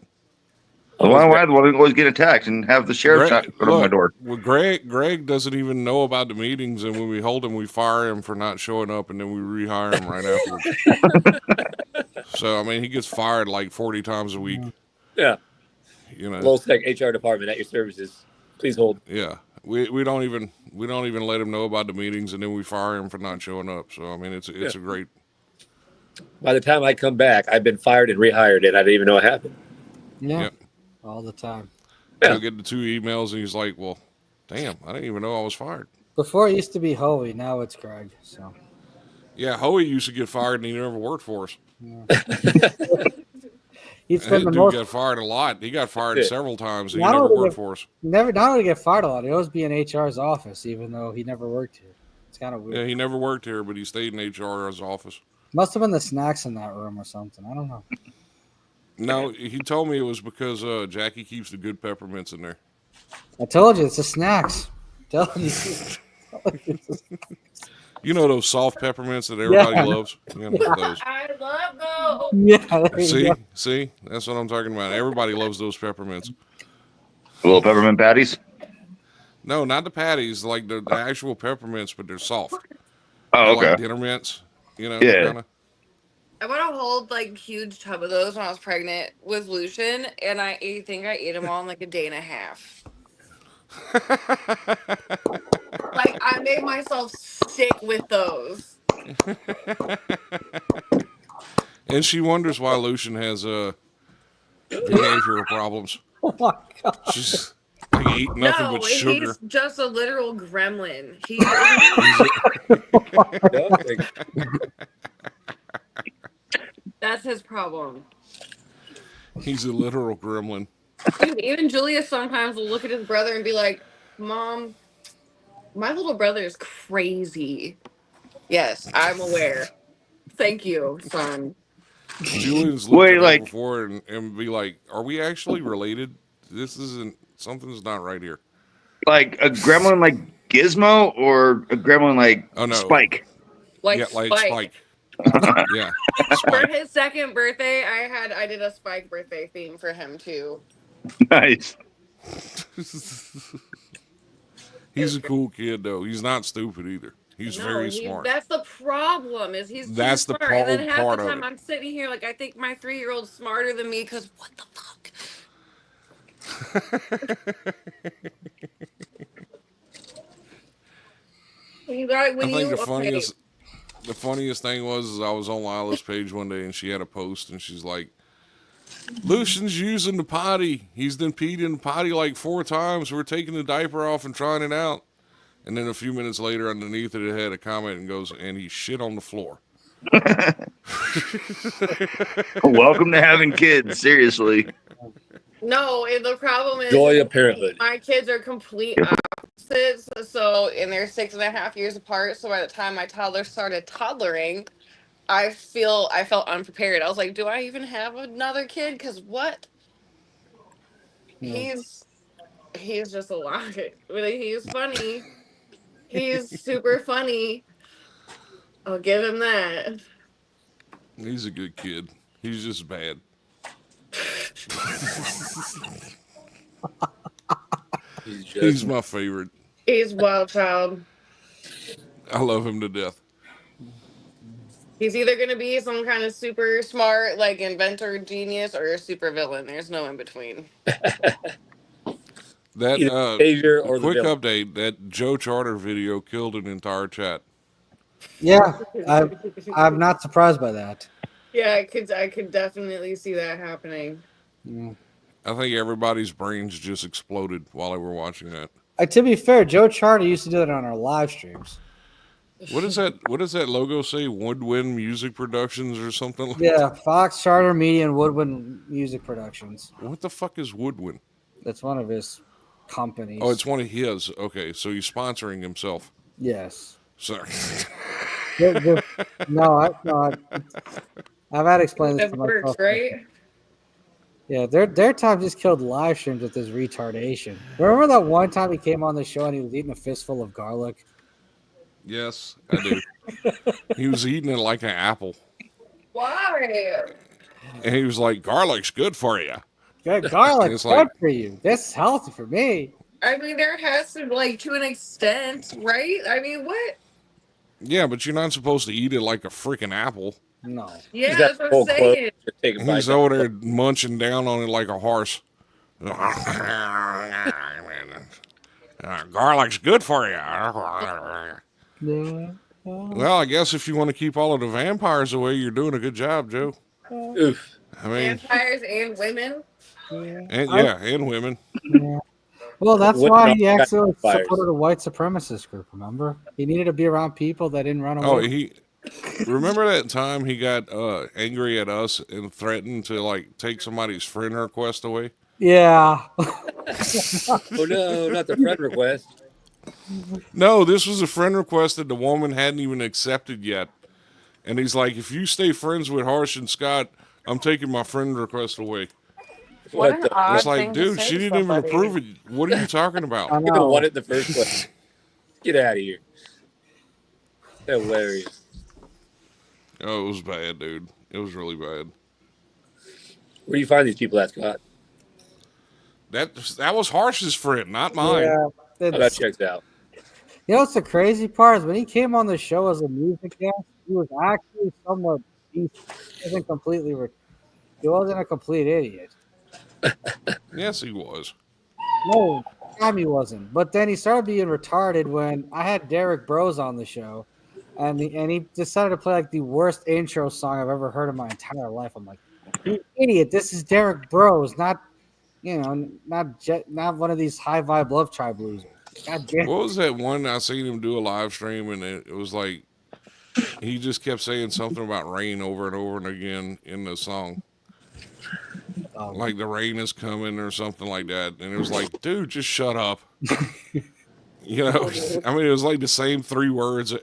Why am I the one who always get attacked and have the sheriff Greg, put on my look, door? well, Greg doesn't even know about the meetings, and when we hold him, we fire him for not showing up, and then we rehire him right afterwards. So I mean, he gets fired like 40 times a week. Yeah. You know, Lowell Tech HR department at your services. Please hold. yeah. We don't even let him know about the meetings, and then we fire him for not showing up. So I mean, it's a great. By the time I come back, I've been fired and rehired, and I didn't even know it happened. Yeah. Yep. All the time. I'll get the 2 emails, and he's like, "Well, damn, I didn't even know I was fired." Before it used to be Hoey, now it's Greg. So Yeah, Hoey used to get fired, and he never worked for us. he'd That spend the dude most. got fired a lot. He got fired Yeah. several times, and he Not never only worked did- for us. Not only get fired a lot, he always be in HR's office, even though he never worked here. It's kind of weird. Yeah, he never worked here, but he stayed in HR's office. Must have been the snacks in that room or something. I don't know. No, he told me it was because Jackie keeps the good peppermints in there. I told you it's the snacks. I'm telling you. You know those soft peppermints that everybody Yeah. loves? You know, those. I love those. Yeah. there you See, go. that's what I'm talking about. Everybody loves those peppermints. Little peppermint patties. No, not the patties, like the actual peppermints, but they're soft. Oh, They're like okay. dinner mints, Yeah. kind of. I bought a whole like huge tub of those when I was pregnant with Lucian, and think I ate them all in like a day and a half. Like I made myself sick with those. And she wonders why Lucian has behavioral problems. Oh my god. She's like ate nothing but No, sugar. he's just a literal gremlin. He He's that's his problem. he's a literal gremlin. Dude, even Julius sometimes will look at his brother and be like, "Mom, my little brother is crazy." Yes, I'm aware. Thank you, son. Julian's looked Wait, at her like before and be like, "Are we actually related? This isn't something's not right here." a gremlin like Gizmo or a gremlin like Oh no, Spike? Like yeah, like Spike. Spike. Yeah, For Spike. his second birthday, I did a Spike birthday theme for him too. Nice. He's a cool kid though. He's not stupid either. He's very smart. That's the problem. Is he's That's too the smart, and then half part the of time it. I'm sitting here like I think my 3-year-old's smarter than me because what the fuck? You got when I think you the funniest thing was is I was on Lila's page one day and she had a post and she's like, Lucian's using the potty. He's been peed in the potty like 4 times. We're taking the diaper off and trying it out. And then a few minutes later, underneath it had a comment and goes, and he shit on the floor. Welcome to having kids. Seriously. No, and the problem is Joy of parenthood. my kids are complete opposites. So, and they're 6.5 years apart. So by the time my toddler started toddlering, I felt unprepared. I was like, do I even have another kid? Because what? Yeah. He's just a lot. Really, he's funny. He's super funny. I'll give him that. He's a good kid. He's just bad. He's my favorite. He's wild child. I love him to death. He's either going to be some kind of super smart, like inventor genius, or a super villain. There's no in between. That Savior or quick the villain. update. That Joe Charter video killed an entire chat. Yeah, I'm not surprised by that. Yeah, I could definitely see that happening. Yeah. I think everybody's brains just exploded while they were watching that. To be fair, Joe Charter used to do that on our live streams. What does that logo say? Woodwind Music Productions or something? Like Yeah, Fox Charter Media and Woodwind Music Productions. What the fuck is Woodwind? That's one of his companies. Oh, it's one of his. Okay, so he's sponsoring himself. Yes. Sorry. No, I've had to explain this It to works, myself. right? Yeah, their time just killed live streams with his retardation. Remember that one time he came on the show and he was eating a fistful of garlic? Yes, I do. He was eating it like an apple. Why? And he was like, garlic's good for you. Good garlic's It's good like- for you. This is healthy for me. I mean, there has to like to an extent, right? I mean, what? Yeah, but you're not supposed to eat it like a freaking apple. No. Yeah, He's that's got what I'm full clothes saying. to take a He's bite. over there munching down on it like a horse. Garlic's good for you. Yeah. Well, I guess if you want to keep all of the vampires away, you're doing a good job, Joe. Oof. I mean, Vampires and women. and women. Yeah. Well, that's What why about he actually vampires? supported a white supremacist group, remember? He needed to be around people that didn't run away. Oh, he remember that time he got angry at us and threatened to like take somebody's friend request away? Yeah. Oh no, not the friend request. No, this was a friend request that the woman hadn't even accepted yet. And he's like, if you stay friends with Harsh and Scott, I'm taking my friend request away. What the? odd It's like, thing to dude, say she to didn't even somebody. approve it. What are you talking I about? You know. even won it in the first place. Get out of here. Hilarious. Oh, it was bad, dude. It was really bad. Where do you find these people at, Scott? That was Harsh's friend, not mine. Yeah. Oh, that checks out. You know what's the crazy part is when he came on the show as a music guest, he was actually somewhat decent. He wasn't a complete idiot. Yes, he was. No, time he wasn't. But then he started being retarded when I had Derek Bros on the show, and he decided to play like the worst intro song I've ever heard in my entire life. I'm like, you idiot! This is Derek Bros, not not one of these high vibe love tribe losers. God damn. What was that one I seen him do a live stream and it was like he just kept saying something about rain over and over and again in the song. Like the rain is coming or something like that. And it was like, dude, just shut up. You know, I mean, it was like the same 3 words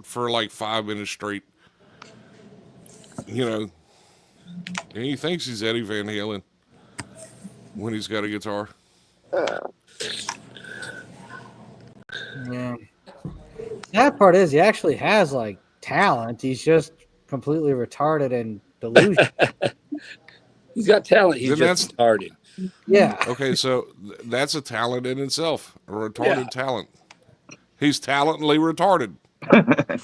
for like 5 minutes straight. You know, and he thinks he's Eddie Van Halen when he's got a guitar. Yeah. Sad part is he actually has like talent. He's just completely retarded and delusional. He's got talent. He's Then just retarded. Yeah. Okay, so that's a talent in itself, a retarded talent. He's talently retarded.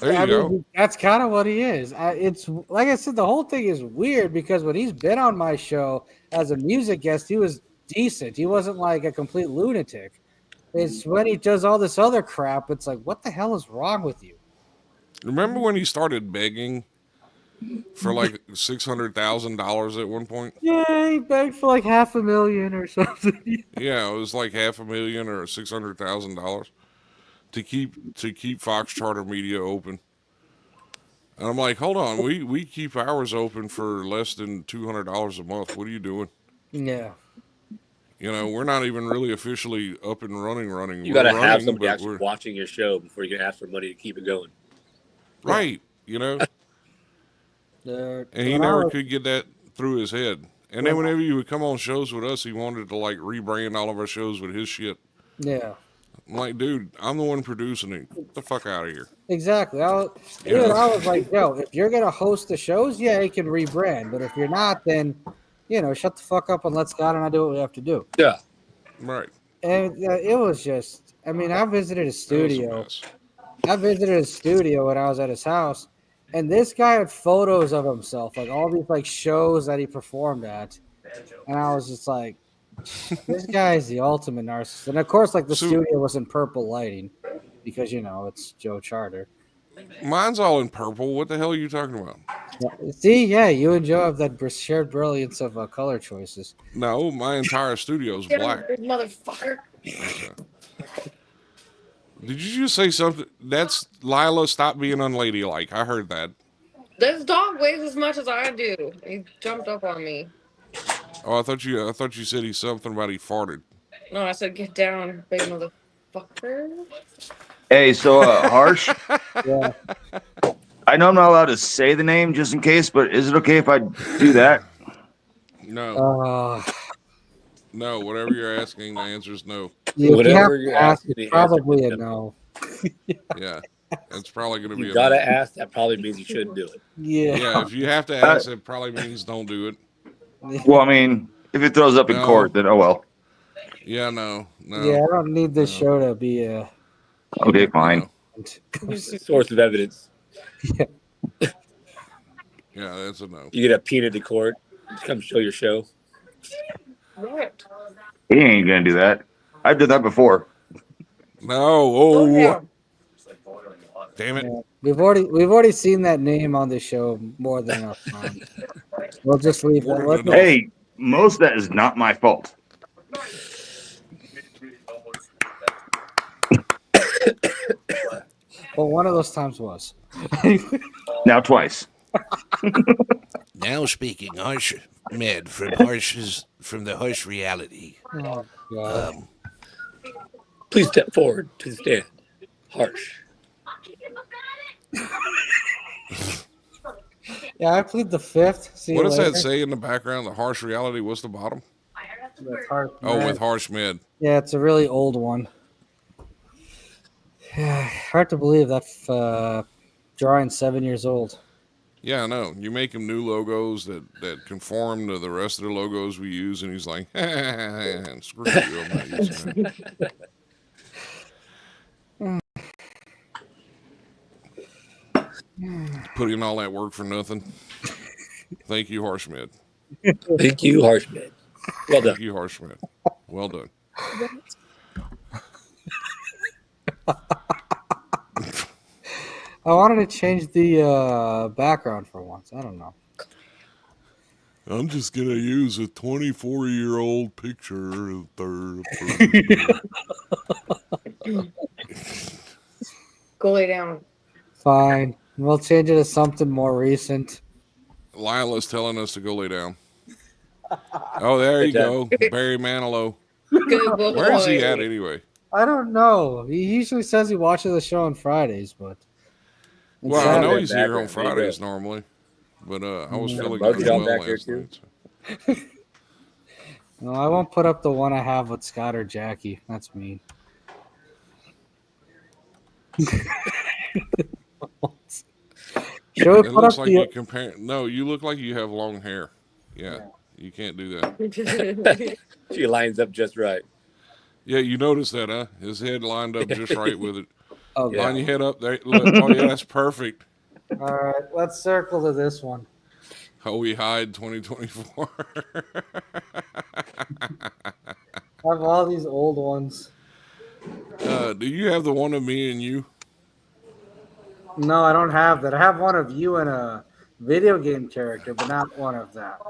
There you go. That's kind of what he is. It's like I said, the whole thing is weird because when he's been on my show as a music guest, he was decent. He wasn't like a complete lunatic. It's when he does all this other crap, it's like, what the hell is wrong with you? Remember when he started begging for like $600,000 at one point? Yeah, he begged for like $500,000 or something. Yeah, it was like $500,000 or $600,000 to keep Fox Charter Media open. And I'm like, hold on, we keep ours open for less than $200 a month. What are you doing? Yeah. You know, we're not even really officially up and running. You got to have somebody actually watching your show before you can ask for money to keep it going. Right, you know. And he never could get that through his head. And then whenever you would come on shows with us, he wanted to like rebrand all of our shows with his shit. Yeah. I'm like, dude, I'm the one producing it. Get the fuck out of here. Exactly. I was like, yo, if you're going to host the shows, yeah, you can rebrand. But if you're not, then, shut the fuck up and let's God and I do what we have to do. Yeah. Right. And it was just, I mean, I visited his studio. I visited his studio when I was at his house. And this guy had photos of himself, like all these like shows that he performed at. And I was just like, this guy is the ultimate narcissist. And of course, like the studio was in purple lighting because, it's Joe Charter. Mine's all in purple. What the hell are you talking about? See, yeah, you and Joe have that shared brilliance of color choices. No, my entire studio's black. Motherfucker. Okay. Did you just say something? That's Lila, stop being unladylike. I heard that. This dog weighs as much as I do. He jumped up on me. Oh, I thought you said he's something about he farted. No, I said get down, big motherfucker. Hey, so Harsh. Yeah. I know I'm not allowed to say the name just in case, but is it okay if I do that? No. No, whatever you're asking, the answer is no. Whatever you're asking, probably a no. Yeah, it's probably going to be. You gotta ask. That probably means you shouldn't do it. Yeah. Yeah, if you have to ask, it probably means don't do it. Well, I mean, if it throws up in court, then oh well. Yeah, no. Yeah, I don't need this show to be a. Okay, fine. Source of evidence. Yeah. Yeah, that's a no. You get a peanut to court to come show your show. What? He ain't gonna do that. I've done that before. No. Oh. Damn it. Yeah. We've already seen that name on the show more than enough times. We'll just leave that. Hey, most of that is not my fault. Well, one of those times was. Now twice. Now speaking Harsh Med from the Harsh Reality. Oh, God. Please step forward to the stand. Harsh. Yeah, I plead the fifth. See what you does later. that say in the background? The Harsh Reality. What's the bottom? With Harsh Med. Yeah, it's a really old one. Hard to believe that drawing's 7 years old. Yeah, I know. You make him new logos that conform to the rest of the logos we use, and he's like, screw you, I'm not using that. Put in all that work for nothing. Thank you, Harshmed. Thank you, Harshman. Well done. Thank you, Harshmed. Well done. I wanted to change the background for once. I don't know. I'm just gonna use a 24-year-old picture of third person. Go lay down. Fine. We'll change it to something more recent. Lila's telling us to go lay down. Oh, there you Good job. go, Barry Manilow. Good boy. Where is he at anyway? I don't know. He usually says he watches the show on Fridays, but Well, I Saturday. know he's here on Background, there you Fridays go. normally, but I was Yeah. feeling Mugshot unwell back there, last too. night. So. No, I won't put up the one I have with Scott or Jackie. That's mean. Should we It put looks up like the? you compare. No, you look like you have long hair. Yeah, you can't do that. She lines up just right. Yeah, you noticed that, huh? His head lined up just right with it. Oh, Yeah. Line your head up there. Look. Oh yeah, that's perfect. all right. Let's circle to this one. Hoey Hyde 2024. I have all these old ones. Do you have the one of me and you? No, I don't have that. I have one of you and a video game character, but not one of that.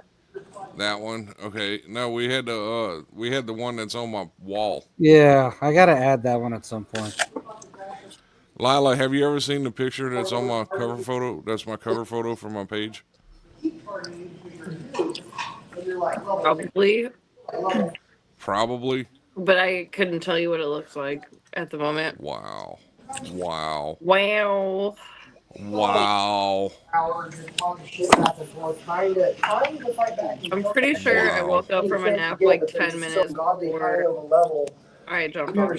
That one? Okay. No, we had the one that's on my wall. Yeah, I gotta add that one at some point. Lila, have you ever seen the picture that's on my cover photo? That's my cover photo for my page. Probably, Probably. but I couldn't tell you what it looks like at the moment. Wow. Wow. Wow. Wow. I'm pretty sure I Wow. woke up from a nap like 10 minutes before I jumped on.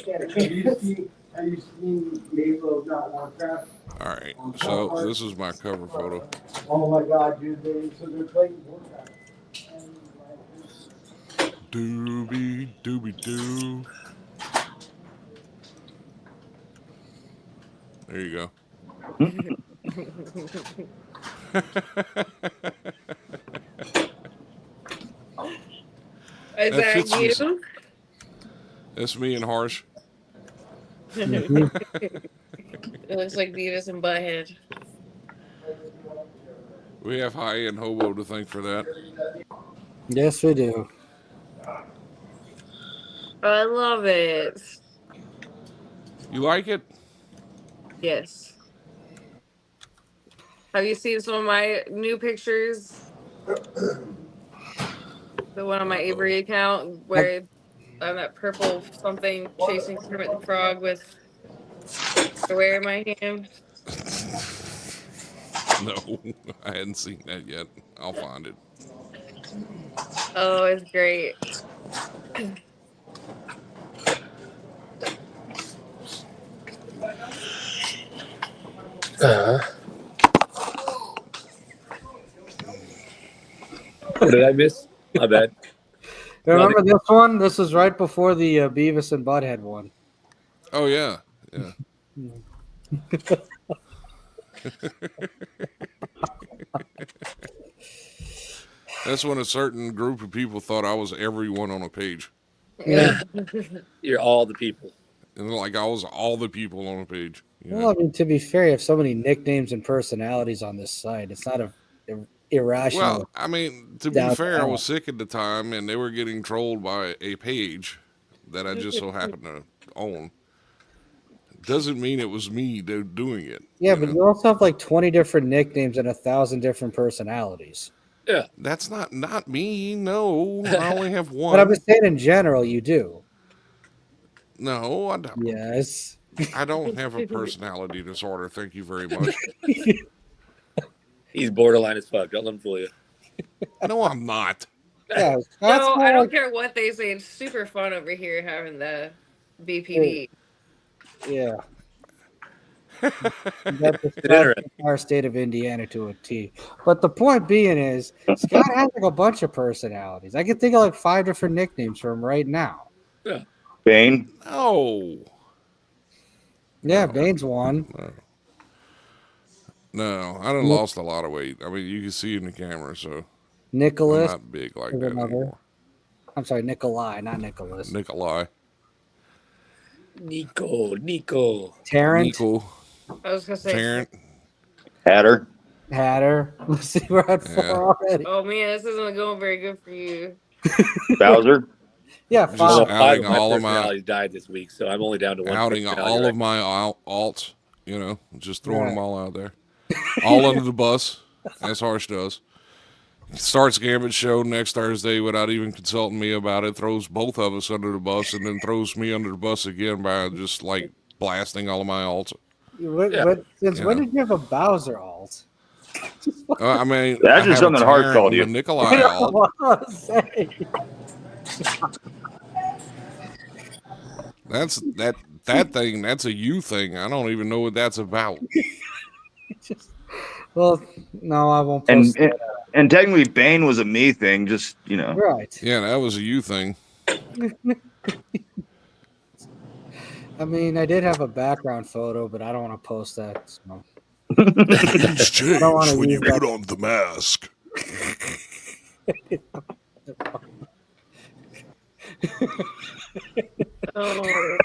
All right. So this is my cover photo. Oh my God, dude! So they're playing Warcraft. Doobie doobie doo. There you go. Is That that fits me. you? That's me and Harsh. It looks like Beavis and Butthead. We have High and Hobo to thank for that. Yes, we do. I love it. You like it? Yes. Have you seen some of my new pictures? The one on my Avery account where I'm that purple something chasing Kermit the Frog with the wear in my hand. No, I hadn't seen that yet. I'll find it. Oh, it's great. What did I miss? My bad. Remember this one? This was right before the Beavis and Butthead one. Oh yeah, yeah. That's when a certain group of people thought I was everyone on a page, Yeah. You're all the people. and like I was all the people on a page. You know? Well, I mean, to be fair, you have so many nicknames and personalities on this site. It's not a irrational. Well, I mean, to be fair, I was sick at the time, and they were getting trolled by a page that I just so happened to own. Doesn't mean it was me doing it. Yeah, but you also have like 20 different nicknames and 1,000 different personalities. Yeah. That's not me. No, I only have one. But I'm just saying in general, you do. No, I don't. Yes. I don't have a personality disorder. Thank you very much. He's borderline as fuck. Don't let him fool you. No, I'm not. Yeah, No, I don't care what they say. It's super fun over here having the BPD. Yeah. That describes our state of Indiana to a T. But the point being is, Scott has like a bunch of personalities. I can think of like 5 different nicknames for him right now. Yeah. Bane. Oh. Yeah, Bane's one. No, I done lost a lot of weight. I mean, you can see in the camera, so I'm Nicholas not big like is that another. anymore. I'm sorry, Nikolai, not Nicholas. Nikolai. Nico. Tarrant, Nico. I was gonna say. Tarrant. Hatter. Hatter. Let's see, we're at 4 Yeah. already. Oh man, this isn't going very good for you. Bowser. Yeah, Just Well, 5. five outing of my all of my personalities died this week, so I'm only down to one outing personality. all right of my alts. You know, just throwing Right. them all out there, all under the bus, as Harsh does. Starts Gambit show next Thursday without even consulting me about it. Throws both of us under the bus, and then throws me under the bus again by just like blasting all of my alts. Yeah. Since You when know. did you have a Bowser alt? I mean, That's I just have a something Hart Tarrant called and you. a Nikolai alt. What I was saying. That's that thing. That's a you thing. I don't even know what that's about. Well, no, I won't And, post and that. and technically Bane was a me thing. Just Right. Yeah, that was a you thing. I mean, I did have a background photo, but I don't want to post that. So. Things change don't wanna when you use that. put on the mask. Oh,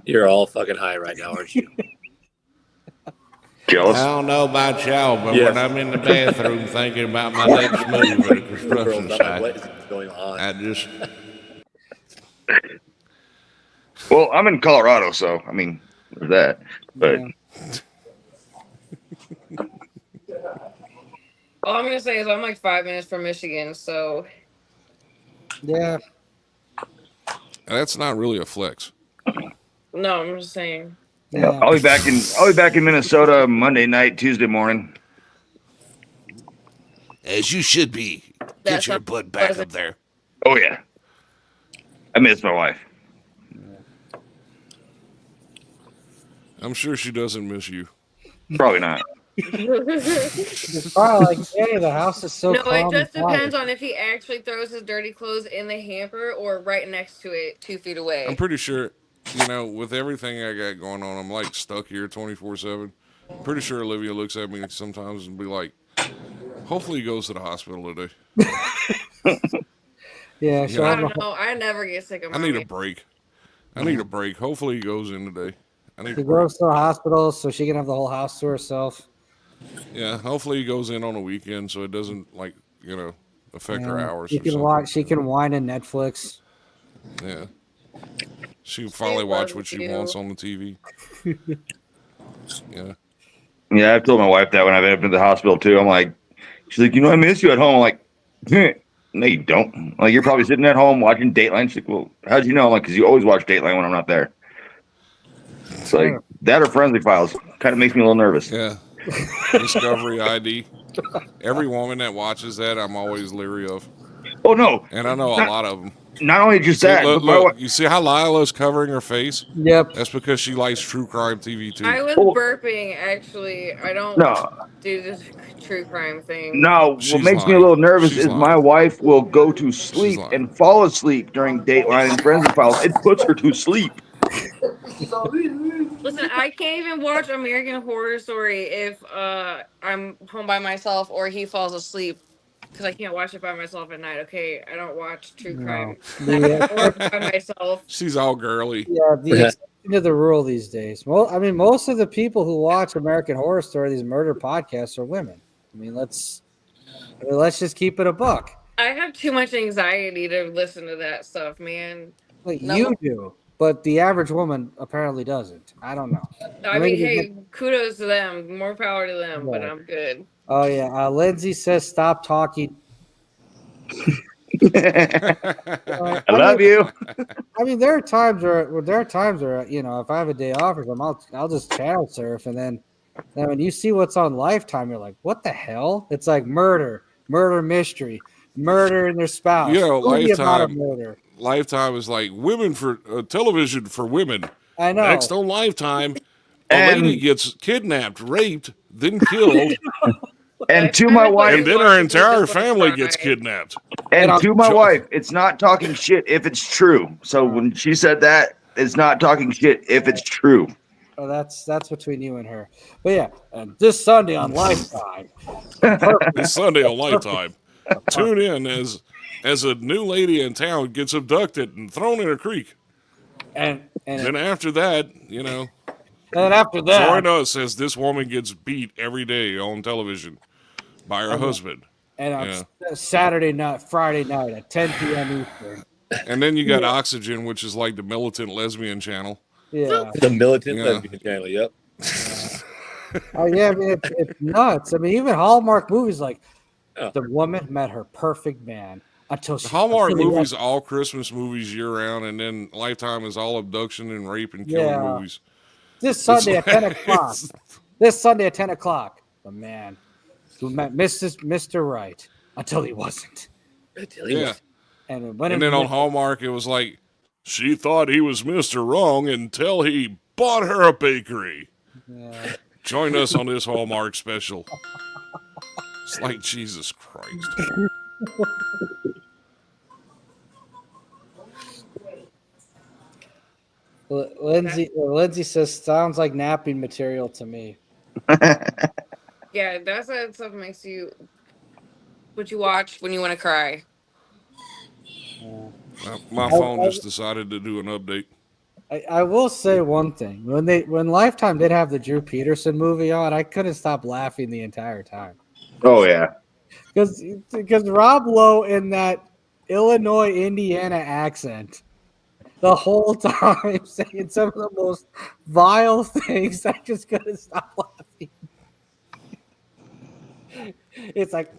You're all fucking high right now, aren't you? jealous. I don't know about y'all, but Yes. when I'm in the bathroom thinking about my next move at a construction Girls, I'm like, site, what is going on? I just Well, I'm in Colorado, so I mean, there's that. But Yeah. all I'm gonna say is I'm like 5 minutes from Michigan, so Yeah. That's not really a flex. no, I'm just saying. yeah, I'll be back in Minnesota Monday night, Tuesday morning. as you should be. Get That's your not butt back pleasant. up there. Oh yeah, I miss my wife. I'm sure she doesn't miss you. Probably not. It's probably like, hey, the house is so No, calm. it just and quiet. depends on if he actually throws his dirty clothes in the hamper or right next to it, 2 feet away. I'm pretty sure, you know, with everything I got going on, I'm like stuck here 24/7. I'm pretty sure Olivia looks at me sometimes and be like, "Hopefully he goes to the hospital today." Yeah, she'll I have a don't know. I never get sick of I need a mommy. break. I need a break. Hopefully he goes in today. I need She a break. goes to the hospital so she can have the whole house to herself. Yeah, hopefully he goes in on a weekend so it doesn't like, you know, affect her hours She or can something. watch. She can whine in Netflix. Yeah. She can finally watch what she loves you. wants on the TV. Yeah. Yeah, I've told my wife that when I've been to the hospital too. I'm like, she's like, I miss you at home. I'm like, no, you don't. Like, you're probably sitting at home watching Dateline. She's like, well, how'd you know? I'm like, because you always watch Dateline when I'm not there. It's like that or Forensic Files. Kind of makes me a little nervous. Yeah. Discovery ID. Every woman that watches that, I'm always leery of. Oh no, And I know a lot of them. not only just See, that, look, but my wife. you see how Lila's covering her face? Yep. That's because she likes true crime TV too. I was Oh. burping, actually. I don't No, do this true crime thing. no. What She's makes me a lying. little nervous She's is my lying. wife will go to sleep lying. and fall asleep during Dateline and Forensic Files. It puts her to sleep. Listen, I can't even watch American Horror Story if I'm home by myself or he falls asleep because I can't watch it by myself at night. Okay, I don't watch true crime or by myself. She's all girly. Yeah, the exception to the rule these days. Well, I mean, most of the people who watch American Horror Story, these murder podcasts, are women. I mean, let's just keep it a buck. I have too much anxiety to listen to that stuff, man. Like No. you do, but the average woman apparently doesn't. I don't know. I Maybe mean, they hey, kudos to them. More power to them, but Right. I'm good. Oh yeah, Lindsay says stop talking. I love you. I mean, there are times where you know, if I have a day off or something, I'll just channel surf, and then when you see what's on Lifetime, you're like, what the hell? It's like murder mystery, murder and their spouse. You know, Who the amount of Lifetime. murder. Lifetime is like women for television for women. I know. Next on Lifetime, a And- lady gets kidnapped, raped, then killed, And to my wife, and then her entire family gets kidnapped. and And to my wife, it's not talking shit if it's true. So when she said that, is not talking shit if it's true. Oh, that's between you and her. But yeah, and this Sunday on Lifetime. This Sunday on Lifetime. Tune in as a new lady in town gets abducted and thrown in a creek. And then after that, and after that, join us as this woman gets beat every day on television by her husband. And on Saturday night, Friday night at 10 p.m. Eastern. And then you got Oxygen, which is like the militant lesbian channel. Yeah. The militant lesbian channel, yep. Oh, yeah, I mean, it's nuts. I mean, even Hallmark movies like the woman met her perfect man until she. Hallmark movies, all Christmas movies year round, and then Lifetime is all abduction and rape and killing movies. This Sunday at 10 o'clock. This Sunday at 10 o'clock, the man who met Mr. Right until he wasn't. Until he wasn't. And then on Hallmark, it was like, she thought he was Mr. Wrong until he bought her a bakery. Yeah. Join us on this Hallmark special. It's like, Jesus Christ. Lindsay says, sounds like napping material to me. Yeah, that's that stuff makes you. What you watch when you want to cry. My phone just decided to do an update. I will say one thing: when Lifetime did have the Drew Peterson movie on, I couldn't stop laughing the entire time. Oh yeah, because Rob Lowe in that Illinois Indiana accent the whole time saying some of the most vile things, I just couldn't stop laughing. It's like,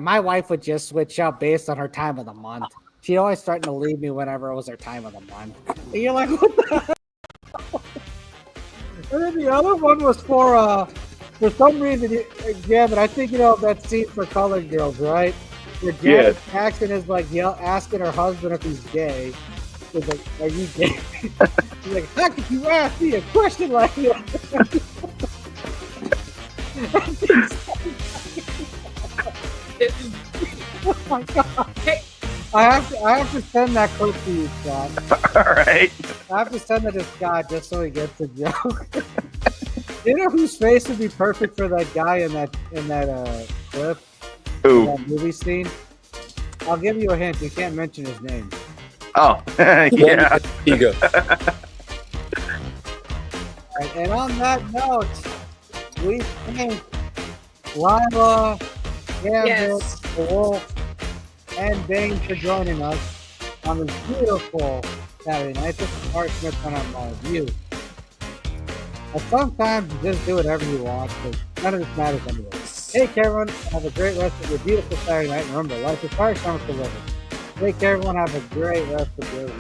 my wife would just switch up based on her time of the month. She'd always threaten to leave me whenever it was her time of the month. And you're like, what the hell? And then the other one was for some reason, but I think you know that scene for Colored Girls, right? Where Janet Jackson is like asking her husband if he's gay. He's like, are you gay? She's like, how could you ask me a question like that? Oh my god! Hey. I have to send that clip to you, Scott. All right. I have to send it to Scott just so he gets the joke. You know whose face would be perfect for that guy in that clip? Who? That movie scene. I'll give you a hint. You can't mention his name. Oh, yeah. Ego. Right, and on that note, we thank Lila, Gambit, the Wolf, and Bane for joining us on this beautiful Saturday night. This is Art Smith on our review. But sometimes you just do whatever you want because none of this matters anyway. Take care, everyone. Have a great rest of your beautiful Saturday night. And remember, life is hard, some to live it. Take care, everyone. Have a great rest of your week.